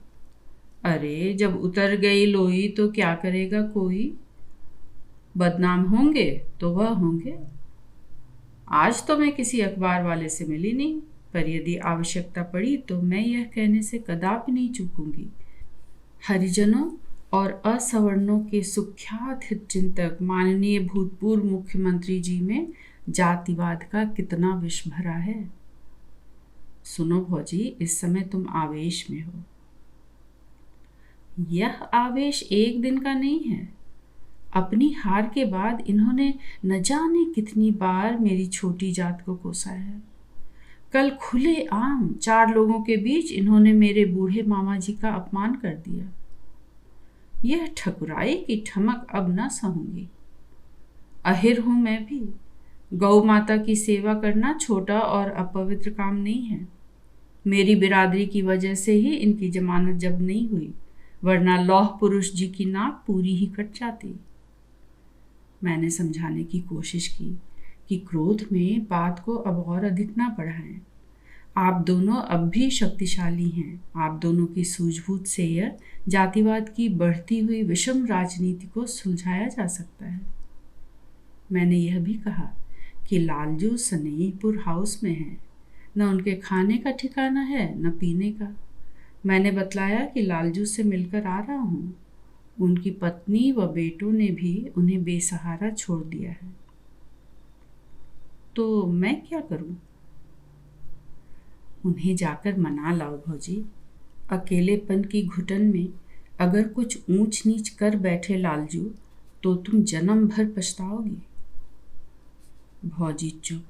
अरे जब उतर गई लोई तो क्या करेगा कोई? बदनाम होंगे तो वह होंगे। आज तो मैं किसी अखबार वाले से मिली नहीं, पर यदि आवश्यकता पड़ी तो मैं यह कहने से कदापि नहीं चूकूंगी। हरिजनों और असवर्णों के सुख्यात हितचिंतक माननीय भूतपूर्व मुख्यमंत्री जी में जातिवाद का कितना विष भरा है। सुनो भौजी, इस समय तुम आवेश में हो। यह आवेश एक दिन का नहीं है। अपनी हार के बाद इन्होंने न जाने कितनी बार मेरी छोटी जात को कोसा है। कल खुले आम 4 लोगों के बीच इन्होंने मेरे बूढ़े मामा जी का अपमान कर दिया। यह ठकुराई की ठमक अब न सहूंगी। अहिर हूं मैं भी। गौ माता की सेवा करना छोटा और अपवित्र काम नहीं है। मेरी बिरादरी की वजह से ही इनकी जमानत जब्त नहीं हुई, वरना लौह पुरुष जी की नाक पूरी ही कट जाती। मैंने समझाने की कोशिश की कि क्रोध में बात को अब और अधिक ना बढ़ाएं। आप दोनों अब भी शक्तिशाली हैं। आप दोनों की सूझबूझ से यह जातिवाद की बढ़ती हुई विषम राजनीति को सुलझाया जा सकता है। मैंने यह भी कहा कि लालजू स्नेहीपुर हाउस में है, न उनके खाने का ठिकाना है न पीने का। मैंने बतलाया कि लालजू से मिलकर आ रहा हूँ। उनकी पत्नी व बेटों ने भी उन्हें बेसहारा छोड़ दिया है। तो मैं क्या करूं? उन्हें जाकर मना लाओ भौजी। अकेलेपन की घुटन में अगर कुछ ऊंच नीच कर बैठे लालजू तो तुम जन्म भर पछताओगी। भौजी चुप।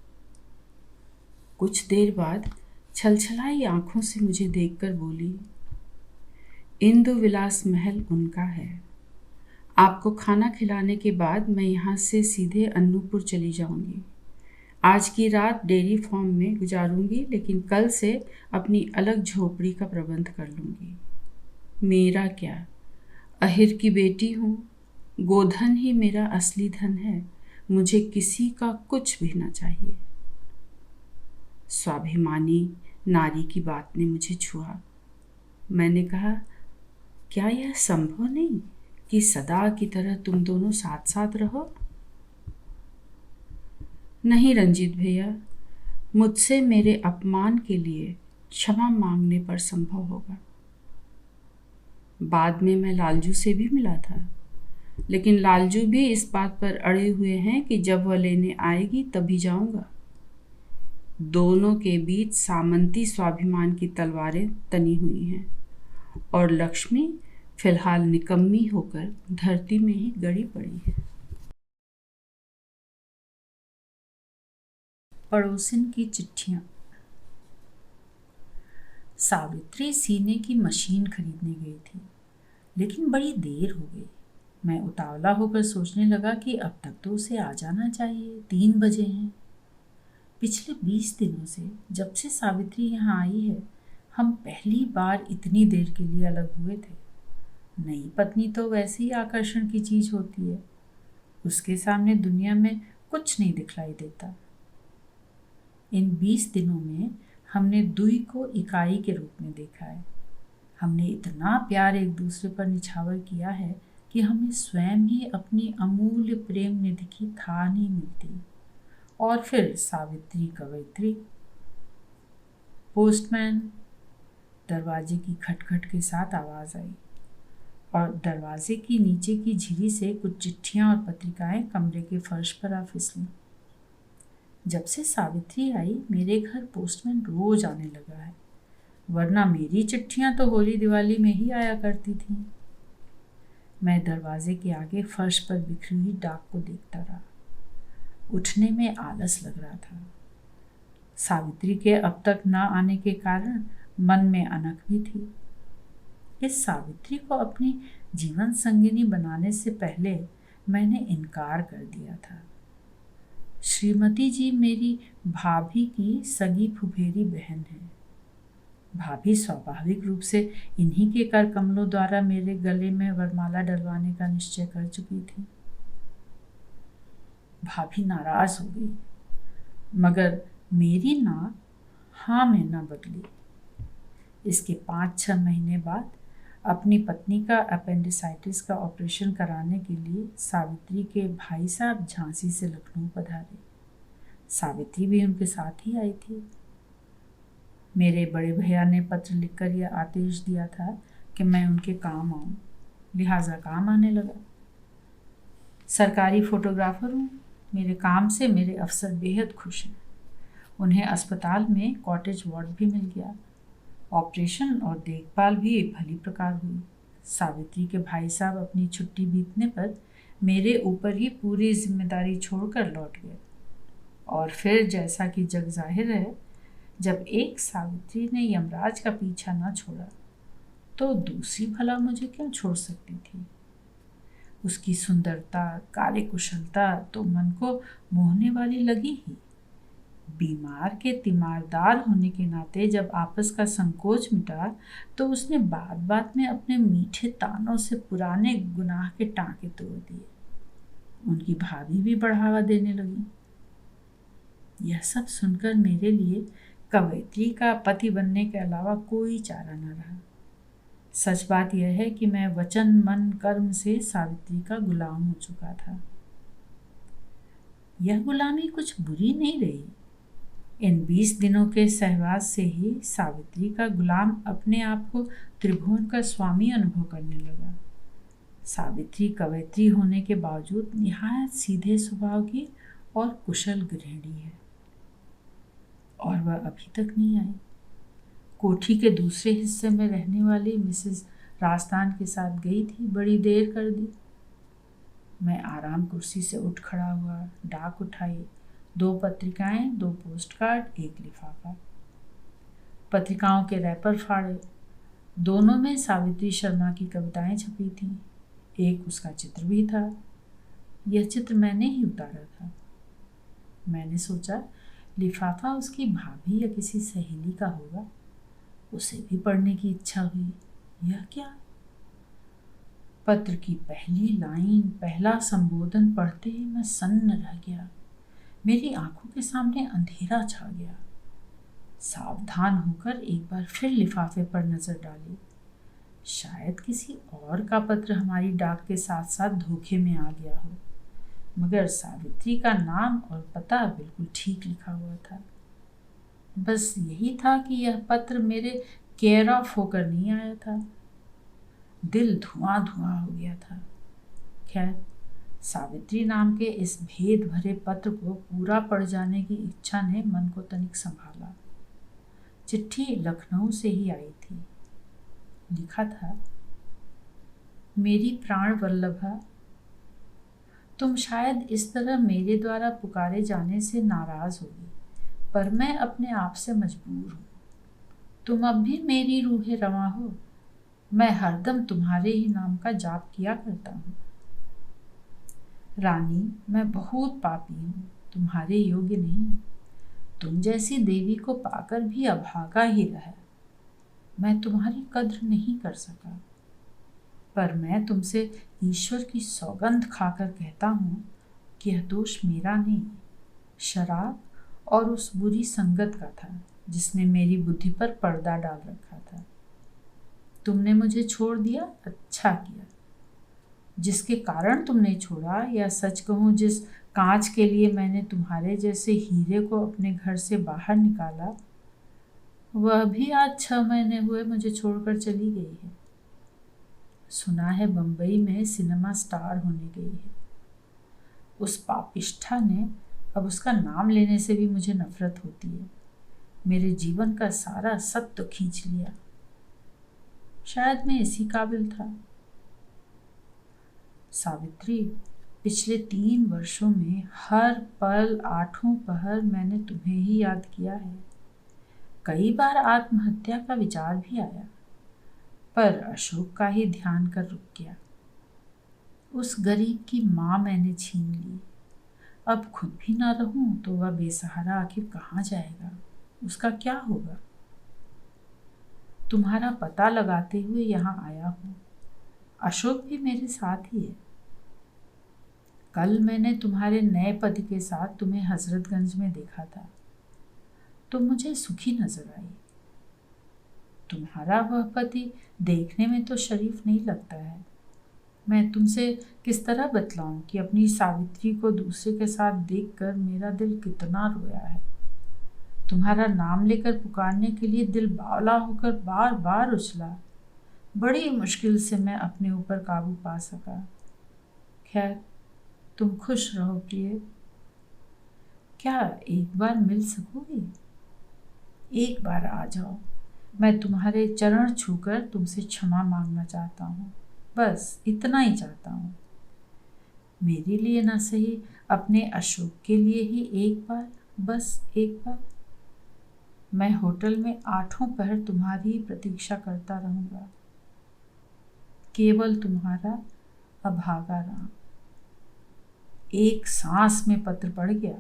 कुछ देर बाद छलछलाई आंखों से मुझे देखकर बोली, इंदु विलास महल उनका है। आपको खाना खिलाने के बाद मैं यहाँ से सीधे अन्नूपुर चली जाऊंगी। आज की रात डेयरी फार्म में गुजारूंगी, लेकिन कल से अपनी अलग झोपड़ी का प्रबंध कर लूंगी। मेरा क्या, अहिर की बेटी हूँ। गोधन ही मेरा असली धन है। मुझे किसी का कुछ भी ना चाहिए। स्वाभिमानी नारी की बात ने मुझे छुआ। मैंने कहा, क्या यह संभव नहीं कि सदा की तरह तुम दोनों साथ साथ रहो? नहीं रंजीत भैया, मुझसे मेरे अपमान के लिए क्षमा मांगने पर संभव होगा। बाद में मैं लालजू से भी मिला था, लेकिन लालजू भी इस बात पर अड़े हुए हैं कि जब वह लेने आएगी तभी जाऊंगा। दोनों के बीच सामंती स्वाभिमान की तलवारें तनी हुई हैं और लक्ष्मी फिलहाल निकम्मी होकर धरती में ही गड़ी पड़ी है। पड़ोसिन की चिट्ठियां। सावित्री सीने की मशीन खरीदने गई थी, लेकिन बड़ी देर हो गई। मैं उतावला होकर सोचने लगा कि अब तक तो उसे आ जाना चाहिए, 3 बजे हैं। पिछले 20 दिनों से, जब से सावित्री यहाँ आई है, हम पहली बार इतनी देर के लिए अलग हुए थे। नई पत्नी तो वैसे ही आकर्षण की चीज होती है। उसके सामने दुनिया में कुछ नहीं दिखलाई देता। इन 20 दिनों में हमने दुई को इकाई के रूप में देखा है। हमने इतना प्यार एक दूसरे पर निछावर किया है कि हमें स्वयं ही अपनी अमूल्य प्रेम निधि की था नहीं मिलती। और फिर सावित्री कवयित्री, पोस्टमैन, दरवाजे की खटखट के साथ आवाज़ आई और दरवाजे की नीचे की झिरी से कुछ चिट्ठियां और पत्रिकाएं कमरे के फर्श पर आ फिसली। जब से सावित्री आई मेरे घर पोस्टमैन रोज आने लगा है, वरना मेरी चिट्ठियां तो होली दिवाली में ही आया करती थीं। मैं दरवाजे के आगे फर्श पर बिखरी हुई डाक को देखता रहा। उठने में आलस लग रहा था। सावित्री के अब तक न आने के कारण मन में अनख भी थी। इस सावित्री को अपनी जीवन संगिनी बनाने से पहले मैंने इनकार कर दिया था। श्रीमती जी मेरी भाभी की सगी फुफेरी बहन है। भाभी स्वाभाविक रूप से इन्हीं के कर कमलों द्वारा मेरे गले में वरमाला डलवाने का निश्चय कर चुकी थी। भाभी नाराज हो गई, मगर मेरी ना हाँ में न बदली। इसके 5-6 महीने बाद अपनी पत्नी का अपेंडिसाइटिस का ऑपरेशन कराने के लिए सावित्री के भाई साहब झांसी से लखनऊ पधारे। सावित्री भी उनके साथ ही आई थी। मेरे बड़े भैया ने पत्र लिखकर यह आदेश दिया था कि मैं उनके काम आऊं, लिहाजा काम आने लगा। सरकारी फोटोग्राफर हूँ। मेरे काम से मेरे अफसर बेहद खुश हैं। उन्हें अस्पताल में कॉटेज वार्ड भी मिल गया। ऑपरेशन और देखभाल भी भली प्रकार हुई। सावित्री के भाई साहब अपनी छुट्टी बीतने पर मेरे ऊपर ही पूरी जिम्मेदारी छोड़कर लौट गए। और फिर जैसा कि जग जाहिर है, जब एक सावित्री ने यमराज का पीछा न छोड़ा तो दूसरी भला मुझे क्यों छोड़ सकती थी। उसकी सुंदरता, कार्यकुशलता तो मन को मोहने वाली लगी ही। बीमार के तीमारदार होने के नाते जब आपस का संकोच मिटा तो उसने बात बात में अपने मीठे तानों से पुराने गुनाह के टांके तोड़ दिए। उनकी भाभी भी बढ़ावा देने लगी। यह सब सुनकर मेरे लिए कवयित्री का पति बनने के अलावा कोई चारा न रहा। सच बात यह है कि मैं वचन मन कर्म से सावित्री का गुलाम हो चुका था। यह गुलामी कुछ बुरी नहीं रही। इन 20 दिनों के सहवास से ही सावित्री का गुलाम अपने आप को त्रिभुवन का स्वामी अनुभव करने लगा। सावित्री कवयित्री होने के बावजूद निहायत सीधे स्वभाव की और कुशल गृहिणी है, और वह अभी तक नहीं आई। कोठी के दूसरे हिस्से में रहने वाली मिसेस राजस्थान के साथ गई थी, बड़ी देर कर दी। मैं आराम कुर्सी से उठ खड़ा हुआ, डाक उठाई, 2 पत्रिकाएं, 2 पोस्ट कार्ड, 1 लिफाफा। पत्रिकाओं के रैपर फाड़े। दोनों में सावित्री शर्मा की कविताएं छपी थीं। एक उसका चित्र भी था। यह चित्र मैंने ही उतारा था। मैंने सोचा लिफाफा उसकी भाभी या किसी सहेली का होगा। उसे भी पढ़ने की इच्छा हुई। यह क्या? पत्र की पहली लाइन, पहला संबोधन पढ़ते ही मैं सन्न रह गया। मेरी आंखों के सामने अंधेरा छा गया। सावधान होकर एक बार फिर लिफाफे पर नजर डाली। शायद किसी और का पत्र हमारी डाक के साथ साथ धोखे में आ गया हो, मगर सावित्री का नाम और पता बिल्कुल ठीक लिखा हुआ था। बस यही था कि यह पत्र मेरे केयर ऑफ होकर नहीं आया था। दिल धुआं धुआं हो गया था। खैर, सावित्री नाम के इस भेद भरे पत्र को पूरा पढ़ जाने की इच्छा ने मन को तनिक संभाला। चिट्ठी लखनऊ से ही आई थी। लिखा था, मेरी प्राण वल्लभा, तुम शायद इस तरह मेरे द्वारा पुकारे जाने से नाराज होगी, पर मैं अपने आप से मजबूर हूँ। तुम अब भी मेरी रूहे रवां हो। मैं हरदम तुम्हारे ही नाम का जाप किया करता हूँ। रानी, मैं बहुत पापी हूँ, तुम्हारे योग्य नहीं। तुम जैसी देवी को पाकर भी अभागा ही रहा। मैं तुम्हारी कद्र नहीं कर सका, पर मैं तुमसे ईश्वर की सौगंध खाकर कहता हूँ कि यह दोष मेरा नहीं, शराब और उस बुरी संगत का था जिसने मेरी बुद्धि पर पर्दा डाल रखा था। तुमने मुझे छोड़ दिया, अच्छा किया। जिसके कारण तुमने छोड़ा, या सच कहूँ जिस कांच के लिए मैंने तुम्हारे जैसे हीरे को अपने घर से बाहर निकाला, वह भी आज 6 महीने हुए मुझे छोड़कर चली गई है। सुना है बम्बई में सिनेमा स्टार होने गई है। उस पापिष्ठा ने अब उसका नाम लेने से भी मुझे नफरत होती है। मेरे जीवन का सारा सत्व खींच लिया। शायद मैं इसी काबिल था। सावित्री, पिछले 3 वर्षों में हर पल 8 पहर मैंने तुम्हें ही याद किया है। कई बार आत्महत्या का विचार भी आया, पर अशोक का ही ध्यान कर रुक गया। उस गरीब की माँ मैंने छीन ली। अब खुद भी ना रहूं तो वह बेसहारा आखिर कहाँ जाएगा? उसका क्या होगा? तुम्हारा पता लगाते हुए यहाँ आया हूँ। अशोक भी मेरे साथ ही है। कल मैंने तुम्हारे नए पति के साथ तुम्हें हजरतगंज में देखा था। तुम मुझे सुखी नजर आई। तुम्हारा वह पति देखने में तो शरीफ नहीं लगता है। मैं तुमसे किस तरह बतलाऊं कि अपनी सावित्री को दूसरे के साथ देखकर मेरा दिल कितना रोया है। तुम्हारा नाम लेकर पुकारने के लिए दिल बावला होकर बार बार उछला। बड़ी मुश्किल से मैं अपने ऊपर काबू पा सका। खैर, तुम खुश रहो प्रिय। क्या एक बार मिल सकोगी? एक बार आ जाओ। मैं तुम्हारे चरण छूकर तुमसे क्षमा मांगना चाहता हूँ। बस इतना ही चाहता हूँ। मेरे लिए ना सही, अपने अशोक के लिए ही एक बार, बस एक बार। मैं होटल में 8 पहर तुम्हारी ही प्रतीक्षा करता रहूंगा। केवल तुम्हारा अभागा राम। एक सांस में पत्र पड़ गया।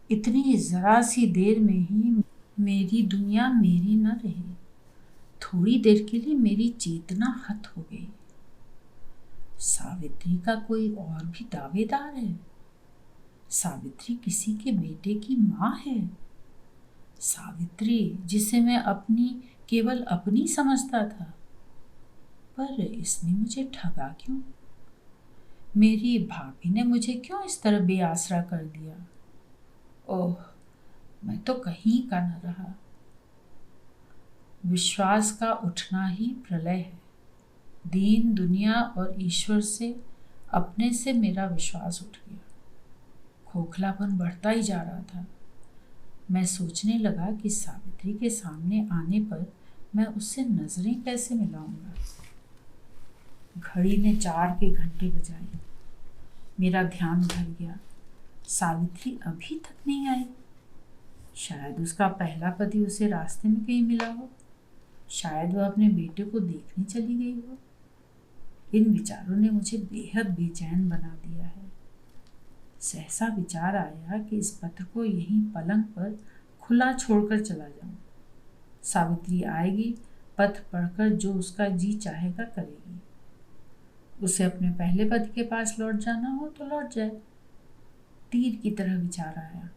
इतनी जरा सी देर में ही मेरी दुनिया मेरी न रही। थोड़ी देर के लिए मेरी चेतना हत हो गई। सावित्री का कोई और भी दावेदार है। सावित्री किसी के बेटे की माँ है। सावित्री जिसे मैं अपनी, केवल अपनी समझता था। पर इसने मुझे ठगा क्यों? मेरी भाभी ने मुझे क्यों इस तरह बेआसरा कर दिया? ओह, मैं तो कहीं का न रहा। विश्वास का उठना ही प्रलय है। दीन दुनिया और ईश्वर से, अपने से मेरा विश्वास उठ गया। खोखलापन बढ़ता ही जा रहा था। मैं सोचने लगा कि सावित्री के सामने आने पर मैं उससे नजरें कैसे मिलाऊंगा। घड़ी ने 4 के घंटे बजाए। मेरा ध्यान भर गया। सावित्री अभी तक नहीं आई। शायद उसका पहला पति उसे रास्ते में कहीं मिला हो। शायद वह अपने बेटे को देखने चली गई हो। इन विचारों ने मुझे बेहद बेचैन बना दिया है। सहसा विचार आया कि इस पत्र को यहीं पलंग पर खुला छोड़कर चला जाऊं। सावित्री आएगी, पत्र पढ़कर जो उसका जी चाहेगा करेगी। उसे अपने पहले पति के पास लौट जाना हो तो लौट जाए। तीर की तरह विचार आया।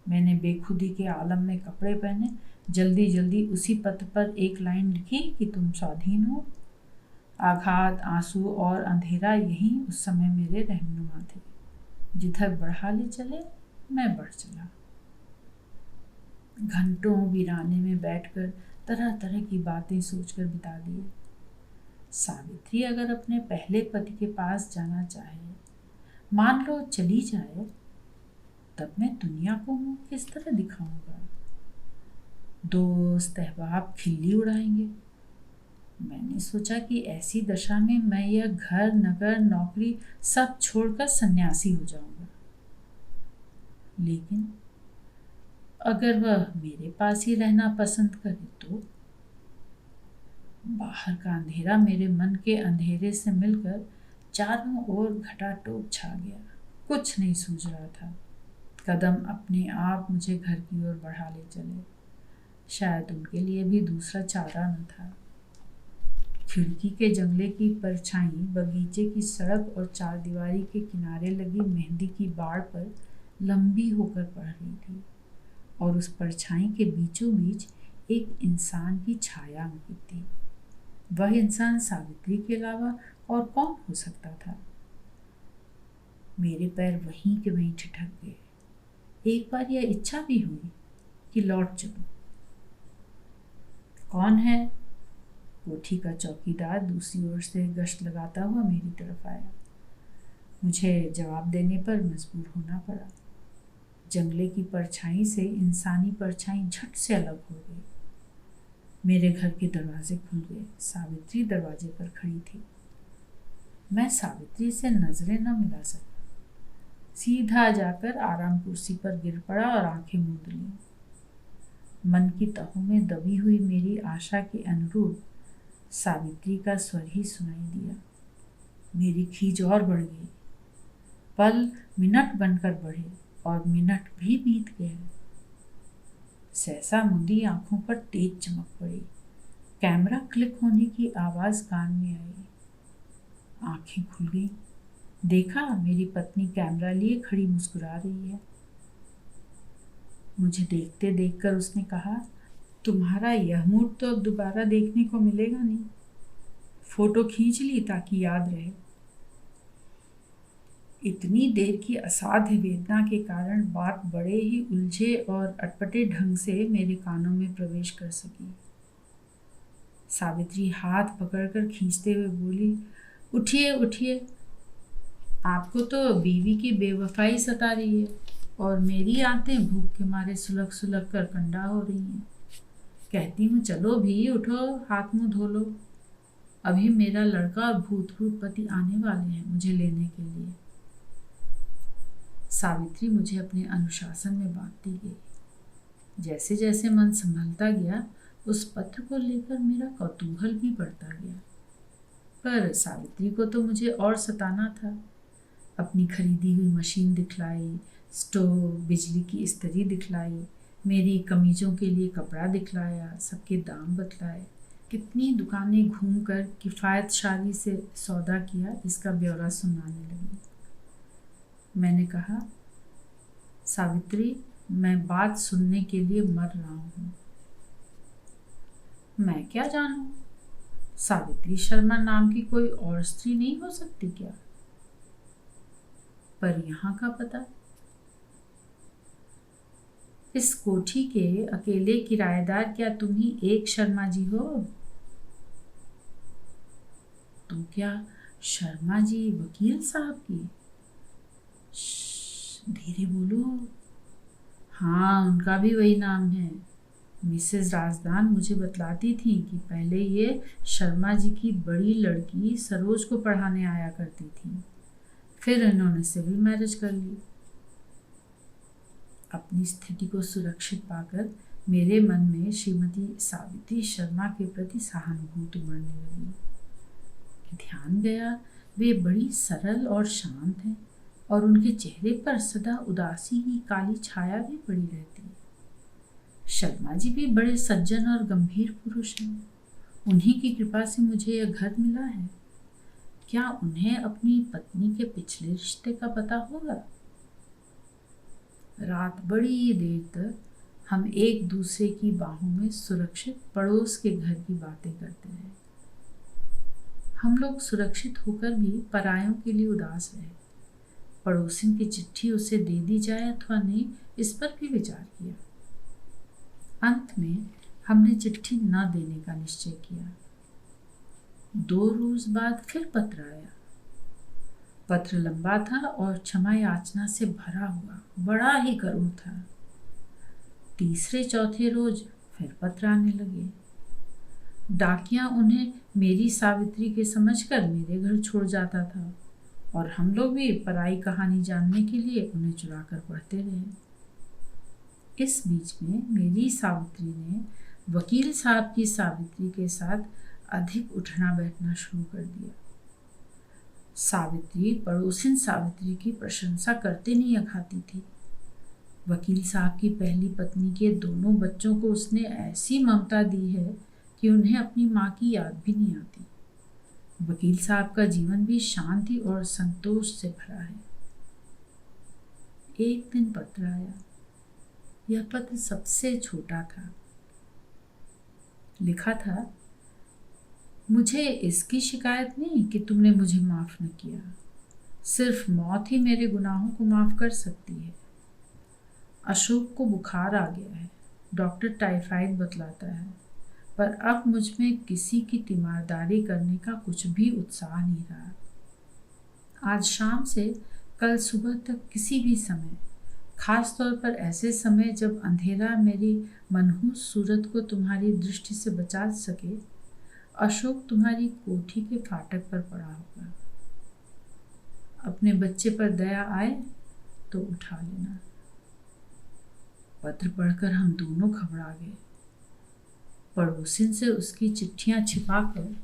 मैंने बेखुदी के आलम में कपड़े पहने जल्दी जल्दी उसी पत्र पर एक लाइन लिखी कि तुम स्वाधीन हो। आघात, आंसू और अंधेरा यही उस समय मेरे रहनुमा थे। जिधर बढ़ा ले चले मैं बढ़ चला। घंटों वीराने में बैठकर तरह तरह की बातें सोचकर बिता दिए। सावित्री अगर अपने पहले पति के पास जाना चाहे, मान लो चली जाए, तब मैं दुनिया को मुंह किस तरह दिखाऊंगा? दोस्त अहबाब खिल्ली उड़ाएंगे। मैंने सोचा कि ऐसी दशा में मैं यह घर, नगर, नौकरी सब छोड़कर सन्यासी हो जाऊंगा। लेकिन अगर वह मेरे पास ही रहना पसंद करे तो? बाहर का अंधेरा मेरे मन के अंधेरे से मिलकर चारों ओर घटाटोप छा गया। कुछ नहीं सूझ रहा था। कदम अपने आप मुझे घर की ओर बढ़ा ले चले। शायद उनके लिए भी दूसरा चारा न था। खिड़की के जंगले की परछाई बगीचे की सड़क और चारदीवारी के किनारे लगी मेहंदी की बाड़ पर लंबी होकर पड़ रही थी, और उस परछाई के बीचों बीच एक इंसान की छाया अंकित थी। वह इंसान सावित्री के अलावा और कौन हो सकता था? मेरे पैर वहीं के वहीं ठिठक गए। एक बार यह इच्छा भी हुई कि लौट चलूं, कौन है? कोठी का चौकीदार दूसरी ओर से गश्त लगाता हुआ मेरी तरफ आया। मुझे जवाब देने पर मजबूर होना पड़ा। जंगले की परछाई से इंसानी परछाई झट से अलग हो गई। मेरे घर के दरवाजे खुल गए। सावित्री दरवाजे पर खड़ी थी। मैं सावित्री से नजरें न मिला सका। सीधा जाकर आराम कुर्सी पर गिर पड़ा और आंखें मूंद ली। मन की तहों में दबी हुई मेरी आशा के अनुरूप सावित्री का स्वर ही सुनाई दिया। मेरी खींच और बढ़ गई। पल मिनट बनकर बढ़े और मिनट भी बीत गए। सहसा मुंदी आंखों पर तेज चमक पड़ी। कैमरा क्लिक होने की आवाज कान में आई। आंखें खुल गई। देखा, मेरी पत्नी कैमरा लिए खड़ी मुस्कुरा रही है। मुझे देखते देखकर उसने कहा, तुम्हारा यह मूड तो अब दोबारा देखने को मिलेगा नहीं। फोटो खींच ली ताकि याद रहे। इतनी देर की असाध्य वेदना के कारण बात बड़े ही उलझे और अटपटे ढंग से मेरे कानों में प्रवेश कर सकी। सावित्री हाथ पकड़कर खींचते हुए बोली, उठिए उठिए, आपको तो बीवी की बेवफाई सता रही है और मेरी आंतें भूख के मारे सुलग सुलग कर कंडा हो रही हैं। कहती हूँ चलो भी, उठो, हाथ मुंह धो लो। अभी मेरा लड़का और भूतपूर्व पति आने वाले हैं मुझे लेने के लिए। सावित्री मुझे अपने अनुशासन में बांधती गई। जैसे जैसे मन संभलता गया, उस पत्र को लेकर मेरा कौतूहल भी बढ़ता गया। पर सावित्री को तो मुझे और सताना था। अपनी खरीदी हुई मशीन दिखलाई, स्टोव, बिजली की इस्त्री दिखलाई, मेरी कमीजों के लिए कपड़ा दिखलाया, सबके दाम बतलाए। कितनी दुकानें घूमकर किफ़ायतशारी से सौदा किया, इसका ब्यौरा सुनाने लगी। मैंने कहा, सावित्री, मैं बात सुनने के लिए मर रहा हूँ। मैं क्या जानूं? सावित्री शर्मा नाम की कोई और स्त्री नहीं हो सकती क्या? पर यहाँ का पता? इस कोठी के अकेले किराएदार क्या तुम ही एक शर्मा जी हो? तो क्या शर्मा जी वकील साहब की? धीरे बोलो। हाँ, उनका भी वही नाम है। मिसेस राजदान मुझे बतलाती थी कि पहले ये शर्मा जी की बड़ी लड़की सरोज को पढ़ाने आया करती थी। फिर इन्होंने सिविल मैरिज कर ली। अपनी स्थिति को सुरक्षित पाकर मेरे मन में श्रीमती सावित्री शर्मा के प्रति सहानुभूति उमड़ने लगी। ध्यान गया, वे बड़ी सरल और शांत हैं और उनके चेहरे पर सदा उदासी की काली छाया भी पड़ी रहती है। शर्मा जी भी बड़े सज्जन और गंभीर पुरुष हैं। उन्हीं की कृपा से मुझे यह घर मिला है। क्या उन्हें अपनी पत्नी के पिछले रिश्ते का पता होगा? रात बड़ी देर तक हम एक दूसरे की बाहों में सुरक्षित पड़ोस के घर की बातें करते रहे। हम लोग सुरक्षित होकर भी परायों के लिए उदास रहे। पड़ोसिन की चिट्ठी उसे दे दी जाए अथवा नहीं, इस पर भी विचार किया। अंत में हमने चिट्ठी न देने का निश्चय किया। 2 रोज बाद फिर पत्र आया। पत्र लंबा था और क्षमा याचना से भरा हुआ, बड़ा ही करुण था। तीसरे चौथे रोज फिर पत्र आने लगे। डाकिया उन्हें मेरी सावित्री के समझकर मेरे घर छोड़ जाता था और हम लोग भी पराई कहानी जानने के लिए उन्हें चुरा कर पढ़ते रहे। इस बीच में मेरी सावित्री ने वकील साहब की सावित्री के साथ अधिक उठना बैठना शुरू कर दिया। सावित्री पड़ोसिन सावित्री की प्रशंसा करते नहीं अखाती थी। वकील साहब की पहली पत्नी के दोनों बच्चों को उसने ऐसी ममता दी है कि उन्हें अपनी माँ की याद भी नहीं आती। वकील साहब का जीवन भी शांति और संतोष से भरा है। एक दिन पत्र आया। यह पत्र सबसे छोटा था। लिखा था, मुझे इसकी शिकायत नहीं कि तुमने मुझे माफ न किया। सिर्फ मौत ही मेरे गुनाहों को माफ कर सकती है। अशोक को बुखार आ गया है। डॉक्टर टाइफाइड बतलाता है। पर अब मुझ में किसी की तीमारदारी करने का कुछ भी उत्साह नहीं रहा। आज शाम से कल सुबह तक किसी भी समय, खास तौर पर ऐसे समय जब अंधेरा मेरी मनहूस सूरत को तुम्हारी दृष्टि से बचा सके, अशोक तुम्हारी कोठी के फाटक पर पड़ा होगा। अपने बच्चे पर दया आए तो उठा लेना। पत्र पढ़कर हम दोनों घबरा गए। पड़ोसिन से उसकी चिट्ठियां छिपाकर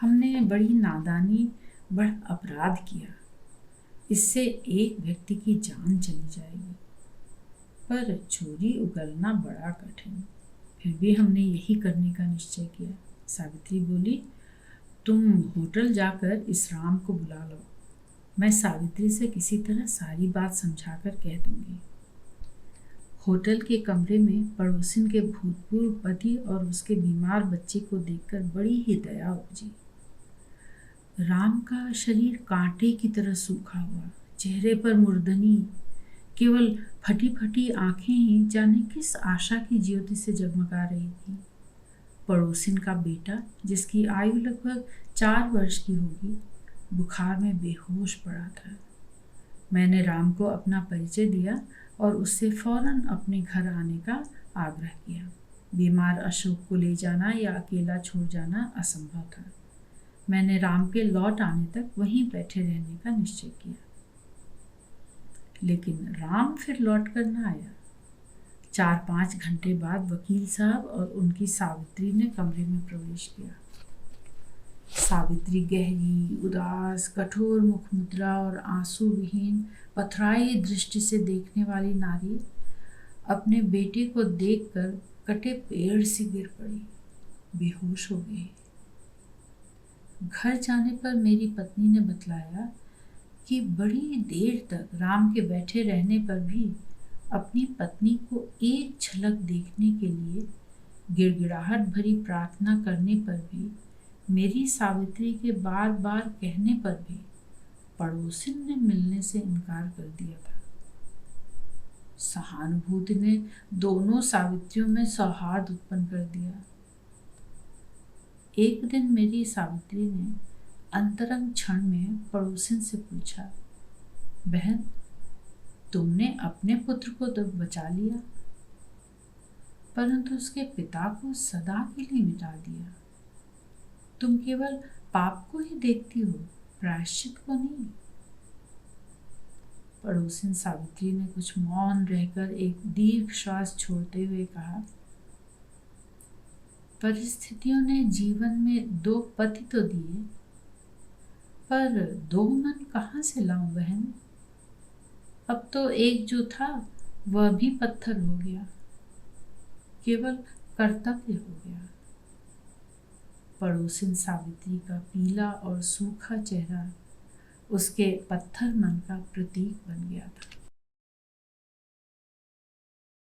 हमने बड़ी नादानी, बड़ा अपराध किया। इससे एक व्यक्ति की जान चली जाएगी, पर चोरी उगलना बड़ा कठिन। फिर भी हमने यही करने का निश्चय किया। सावित्री बोली, तुम होटल जाकर इस राम को बुला लो। मैं सावित्री से किसी तरह सारी बात समझाकर कह दूंगी। होटल के कमरे में पड़ोसिन के भूतपूर्व पति और उसके बीमार बच्चे को देखकर बड़ी ही दया उपजी। राम का शरीर कांटे की तरह सूखा हुआ, चेहरे पर मुर्दनी, केवल फटी फटी आंखें ही जाने किस आशा की ज्योति से जगमगा रही थी। पड़ोसिन का बेटा, जिसकी आयु लगभग 4 वर्ष की होगी, बुखार में बेहोश पड़ा था। मैंने राम को अपना परिचय दिया और उससे फौरन अपने घर आने का आग्रह किया। बीमार अशोक को ले जाना या अकेला छोड़ जाना असंभव था। मैंने राम के लौट आने तक वहीं बैठे रहने का निश्चय किया। लेकिन राम फिर लौट कर न आया। 4-5 घंटे बाद वकील साहब और उनकी सावित्री ने कमरे में प्रवेश किया। सावित्री गहरी, उदास, कठोर मुख मुद्रा और आंसू विहीन, पथराई दृष्टि से देखने वाली नारी अपने बेटे को देखकर कटे पेड़ से गिर पड़ी, बेहोश हो गई। घर जाने पर मेरी पत्नी ने बतलाया कि बड़ी देर तक राम के बैठे रहने पर भी अपनी पत्नी को एक झलक देखने के लिए गिड़गिड़ाहट भरी प्रार्थना करने पर भी, मेरी सावित्री के बार बार कहने पर भी पड़ोसिन ने मिलने से इनकार कर दिया था। सहानुभूति ने दोनों सावित्रियों में सौहार्द उत्पन्न कर दिया। एक दिन मेरी सावित्री ने अंतरंग क्षण में पड़ोसिन से पूछा, बहन, तुमने अपने पुत्र को तो बचा लिया, परंतु उसके पिता को सदा के लिए मिटा दिया। तुम केवल पाप को ही देखती हो, प्रायश्चित को नहीं। पड़ोसिन सावित्री ने कुछ मौन रहकर एक दीर्घ श्वास छोड़ते हुए कहा, परिस्थितियों ने जीवन में 2 पति तो दिए, पर 2 मन कहाँ से लाऊं बहन। अब तो एक जो था वह भी पत्थर हो गया, केवल कर्तव्य हो गया। पड़ोसिन सावित्री का पीला और सूखा चेहरा उसके पत्थर मन का प्रतीक बन गया था।